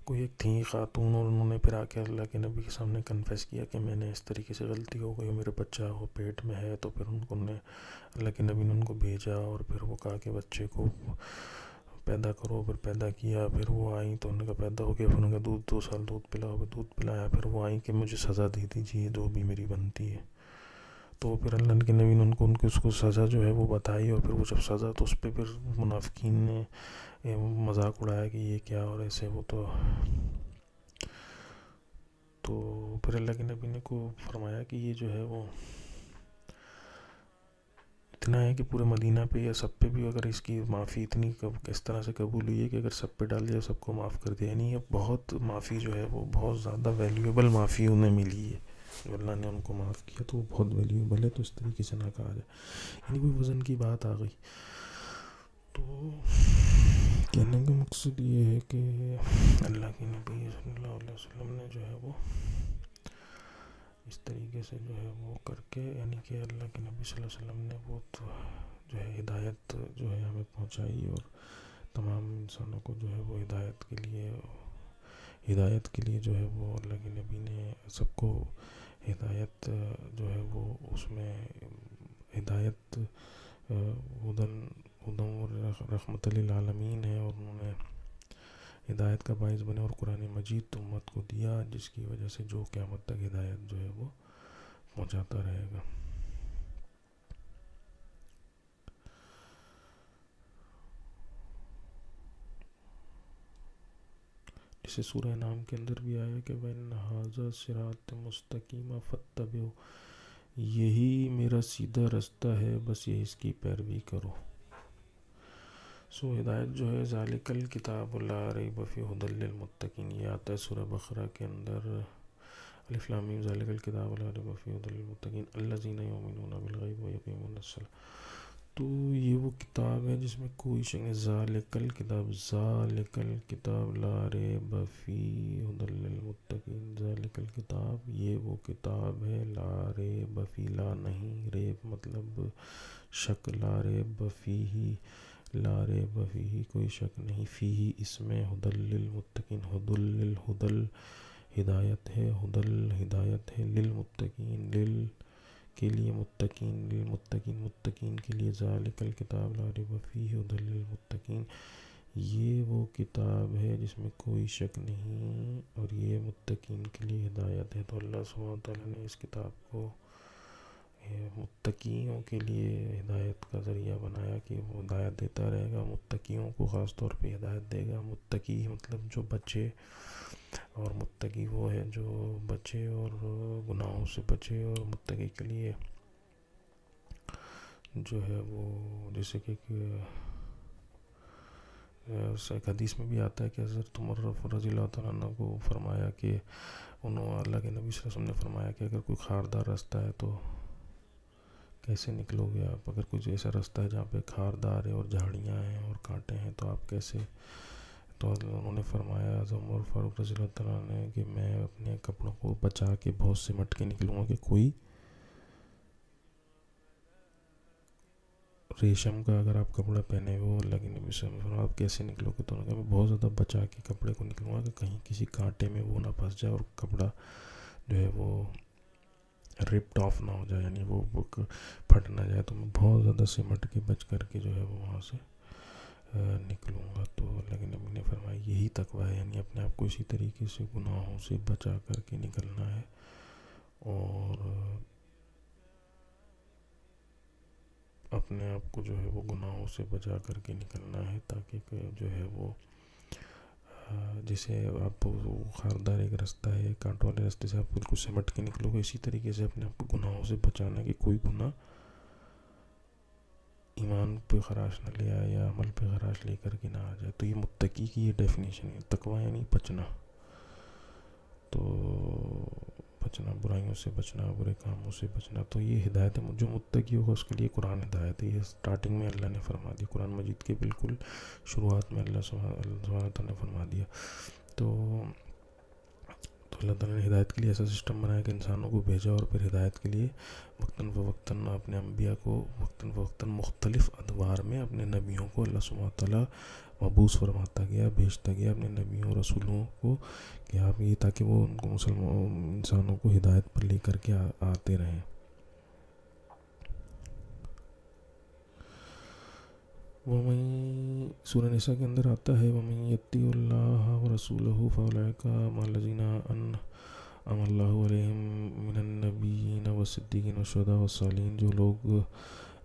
کوئی ایک تھی خاتون، اور انہوں نے پھر آ کے اللہ کے نبی کے سامنے کنفیس کیا کہ میں نے اس طریقے سے غلطی ہو گئی، میرے بچہ وہ پیٹ میں ہے. تو پھر اللہ کے نبی نے ان کو بھیجا، اور پھر وہ کہا کہ بچے کو پیدا کرو. پھر پیدا کیا، پھر وہ آئیں تو انہوں نے کہا پیدا ہو گیا، پھر انہوں نے کہا 2 سال دودھ پلاؤ، دودھ پلایا. پھر وہ آئیں کہ مجھے سزا دے دیجیے جو بھی میری بنتی ہے. تو پھر اللہ کے نبی نے ان کو اس کو سزا جو ہے وہ بتائی. اور پھر وہ جب سزا، تو اس پہ پھر منافقین نے مذاق اڑایا کہ یہ کیا اور ایسے وہ. تو پھر اللہ کے نبی نے کو فرمایا کہ یہ جو ہے وہ اتنا ہے کہ پورے مدینہ پہ یا سب پہ بھی اگر اس کی معافی اتنی اس طرح سے قبول ہوئی ہے کہ اگر سب پہ ڈال دیا سب کو معاف کر دیا. یعنی یہ بہت معافی جو ہے وہ بہت زیادہ ویلیویبل معافی انہیں ملی ہے، جو اللہ نے ان کو معاف کیا تو وہ بہت ویلیویبل ہے. تو اس طریقے سے نہ کہا جائے، یعنی کوئی وزن کی بات آ گئی. تو کہنے کا مقصد یہ ہے کہ اللہ کے نبی صلی اللہ علیہ وسلم نے جو ہے وہ اس طریقے سے جو ہے وہ کر کے، یعنی کہ اللہ کے نبی صلی اللہ علیہ وسلم نے وہ جو ہے ہدایت جو ہے ہمیں پہنچائی، اور تمام انسانوں کو جو ہے وہ ہدایت کے لیے جو ہے وہ اللہ کے نبی نے سب کو ہدایت جو ہے وہ اس میں ہدایت ہدن رحمت للعالمین ہے، اور انہوں نے ہدایت کا باعث بنے اور قرآن مجید امت کو دیا، جس کی وجہ سے جو قیامت تک ہدایت جو ہے وہ پہنچاتا رہے گا. جسے سورہ نام کے اندر بھی آیا کہ وَإِنَّ هَٰذَا صِرَاطٌ مُسْتَقِيمٌ فَاتَّبِعُوهُ، یہی میرا سیدھا رستہ ہے، بس یہ اس کی پیروی کرو. ہدایت جو ہے ذالک الکتاب لا ریب فیہ ھدی للمتقین، یہ آتا ہے سورہ بقرہ کے اندر، الف لام میم ذالک الکتاب لا ریب فیہ ھدی للمتقین الذین یؤمنون بالغیب ویقیمون الصلاۃ. تو یہ وہ کتاب ہے جس میں کوئی شک نہیں، ذالک الکتاب لا ریب فیہ ھدی للمتقین، ذالک الکتاب یہ وہ کتاب ہے، لا ریب فی، لا نہیں، ریب مطلب شک، لا ریب فیہ، لا ریب فیہ کوئی شک نہیں، فیہ اس میں، ھدی للمتقین، ہدل ہدایت ہے، ہدل ہدایت ہے، للمتقین کے لیے، متقین کے لیے. ذالک الکتاب لا ریب فیہ ھدی للمتقین، یہ وہ کتاب ہے جس میں کوئی شک نہیں اور یہ متقین کے لیے ہدایت ہے. تو اللہ سبحانہ وتعالیٰ نے اس کتاب کو متقیوں کے لیے ہدایت کا ذریعہ بنایا کہ وہ ہدایت دیتا رہے گا، متقیوں کو خاص طور پہ ہدایت دے گا۔ متقی مطلب جو بچے، اور متقی وہ ہے جو بچے اور گناہوں سے بچے، اور متقی کے لیے جو ہے وہ جیسے کہ ایک حدیث میں بھی آتا ہے کہ حضرت عمر رضی اللہ تعالیٰ عنہ کو فرمایا کہ اللہ کے نبی صلی اللہ علیہ وسلم نے فرمایا کہ اگر کوئی خاردار رستہ ہے تو کیسے نکلو گے آپ؟ اگر کوئی ایسا رستہ ہے جہاں پہ خاردار ہے اور جھاڑیاں ہیں اور کانٹے ہیں تو آپ کیسے؟ تو انہوں نے فرمایا، اعظم عمر فاروق رضی اللہ تعالیٰ نے، کہ میں اپنے کپڑوں کو بچا کے بہت سمٹ کے نکلوں گا کہ کوئی ریشم کا اگر آپ کپڑا پہنے ہوئے اللہ کے نبی صلی اللہ علیہ وسلم آپ کیسے نکلو گے؟ تو انہوں نے کہا میں بہت زیادہ بچا کے کپڑے کو نکلوں گا کہ کہیں کسی کانٹے میں وہ نہ پھنس جائے اور کپڑا جو ہے وہ رپٹ آف نہ ہو جائے، یعنی وہ پھٹ نہ جائے۔ تو میں بہت زیادہ سمٹ کے بچ کر کے جو ہے وہ وہاں سے نکلوں گا۔ تو اللہ کے نبی نے فرمایا یہی تقویٰ ہے، یعنی اپنے آپ کو اسی طریقے سے گناہوں سے بچا کر کے نکلنا ہے، اور اپنے آپ کو جو ہے وہ گناہوں سے بچا کر کے نکلنا ہے، تاکہ جو ہے وہ جیسے آپ خاردار ایک رستہ ہے، کانٹوں والے راستے سے آپ بالکل سمٹ کے نکلو گے، اسی طریقے سے اپنے آپ کو گناہوں سے بچانا ہے کہ کوئی گناہ ایمان پہ خراش نہ لے آئے یا عمل پہ خراش لے کر کے نہ آ جائے۔ تو یہ متقی کی یہ ڈیفینیشن ہے، تقویٰ یعنی بچنا، تو بچنا، برائیوں سے بچنا، برے کاموں سے بچنا۔ تو یہ ہدایت ہے، جو متقی ہوگا اس کے لیے قرآن ہدایت ہے۔ یہ سٹارٹنگ میں اللہ نے فرما دیا، قرآن مجید کے بالکل شروعات میں اللہ سبحانہ تعالیٰ نے فرما دیا۔ تو اللہ تعالیٰ نے ہدایت کے لیے ایسا سسٹم بنایا کہ انسانوں کو بھیجا، اور پھر ہدایت کے لیے وقتاً فوقتاً اپنے انبیاء کو وقتاً فوقتاً مختلف ادوار میں اپنے نبیوں کو اللہ سبحانہ تعالیٰ مبعوث فرماتا گیا، بھیجتا گیا اپنے نبیوں رسولوں کو، کہ آپ یہ تاکہ وہ ان کو انسانوں کو ہدایت پر لے کر کے آتے رہیں۔ سورہ نساء کے اندر آتا ہے وَمَن يَطِّعِ اللَّهَ وَرَسُولَهُ فَأُولَٰئِكَ مَعَ الَّذِينَ أَنْعَمَ اللَّهُ عَلَيْهِم مِّنَ النَّبِيِّينَ وَالصِّدِّيقِينَ وَالشُّهَدَاءِ وَالصَّالِحِينَ۔ جو لوگ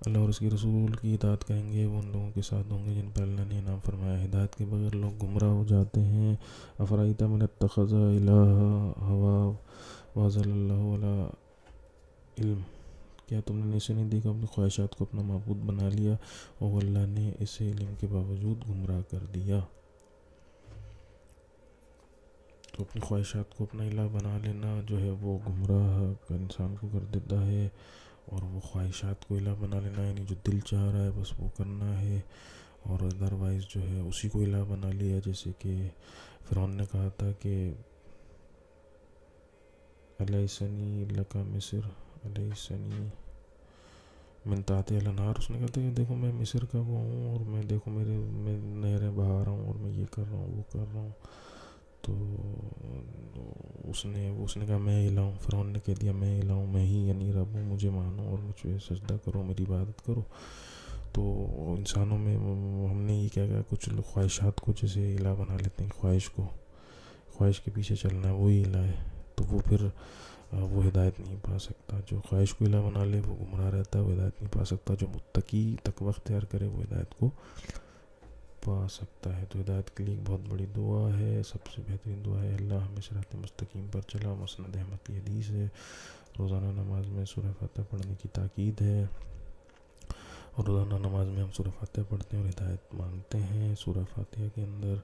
اللہ اور اس کے رسول کی اطاعت کریں گے وہ ان لوگوں کے ساتھ ہوں گے جن پر اللہ نے انعام فرمایا۔ ہدایت کے بغیر لوگ گمراہ ہو جاتے ہیں۔ أَفَرَأَيْتَ مَنِ اتَّخَذَ إِلَٰهَهُ هَوَاهُ وَأَضَلَّهُ اللَّهُ عَلَىٰ علم، کیا تم نے اسے نہیں دیکھا اپنی خواہشات کو اپنا معبود بنا لیا اور اللہ نے اسے علم کے باوجود گمراہ کر دیا۔ تو اپنی خواہشات کو اپنا الہ بنا لینا جو ہے وہ گمراہ انسان کو کر دیتا ہے، اور وہ خواہشات کو الہ بنا لینا یعنی جو دل چاہ رہا ہے بس وہ کرنا ہے، اور ادروائز جو ہے اسی کو الہ بنا لیا۔ جیسے کہ فرعون نے کہا تھا کہ الیسنی لک مصر الیسنی من تحتی الانہار، اس نے کہا تھا کہ دیکھو میں مصر کا وہ ہوں، اور میں دیکھو میں نہریں بہا رہا ہوں، اور میں یہ کر رہا ہوں وہ کر رہا ہوں۔ تو اس نے کہا میں الہ ہوں، فرعون نے کہہ دیا میں الہ ہوں، میں ہی یعنی رب ہوں، مجھے مانو اور مجھ پہ سجدہ کرو، میری عبادت کرو۔ تو انسانوں میں ہم نے یہ کیا کچھ لوگ خواہشات کو جیسے الہ بنا لیتے ہیں، خواہش کے پیچھے چلنا ہے وہی الہ ہے، تو وہ پھر وہ ہدایت نہیں پا سکتا۔ جو خواہش کو الہ بنا لے وہ گمراہ رہتا ہے، وہ ہدایت نہیں پا سکتا۔ جو متقی تقویٰ اختیار کرے وہ ہدایت کو پا سکتا ہے۔ تو ہدایت کے لیے ایک بہت بڑی دعا ہے، سب سے بہترین دعا ہے اللہ ہمیں صراط مستقیم پر چلا۔ مسند احمد کی حدیث ہے، روزانہ نماز میں سورہ فاتحہ پڑھنے کی تاکید ہے، اور روزانہ نماز میں ہم سورہ فاتحہ پڑھتے ہیں اور ہدایت مانگتے ہیں۔ سورہ فاتحہ کے اندر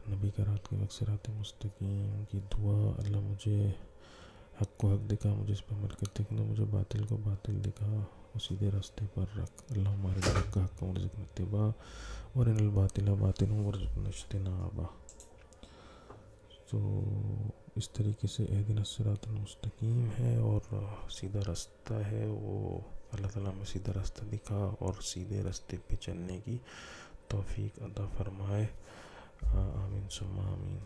نبی کا رات کے وقت صراط مستقیم کی دعا، اللہ مجھے حق کو حق دکھا، مجھے اس پہ عمل کرتے کہ مجھے باطل کو باطل دکھا اور سیدھے راستے پر رکھ، اللہم ارنا الحق حقا وارزقنا اتباعہ وارنا الباطل باطلا وارزقنا اجتنابہ۔ تو اس طریقے سے اہدنا الصراط المستقیم ہے، اور سیدھا راستہ ہے وہ اللہ تعالیٰ ہمیں سیدھا راستہ دکھا اور سیدھے راستے پہ چلنے کی توفیق عطا فرمائے، آمین ثم آمین۔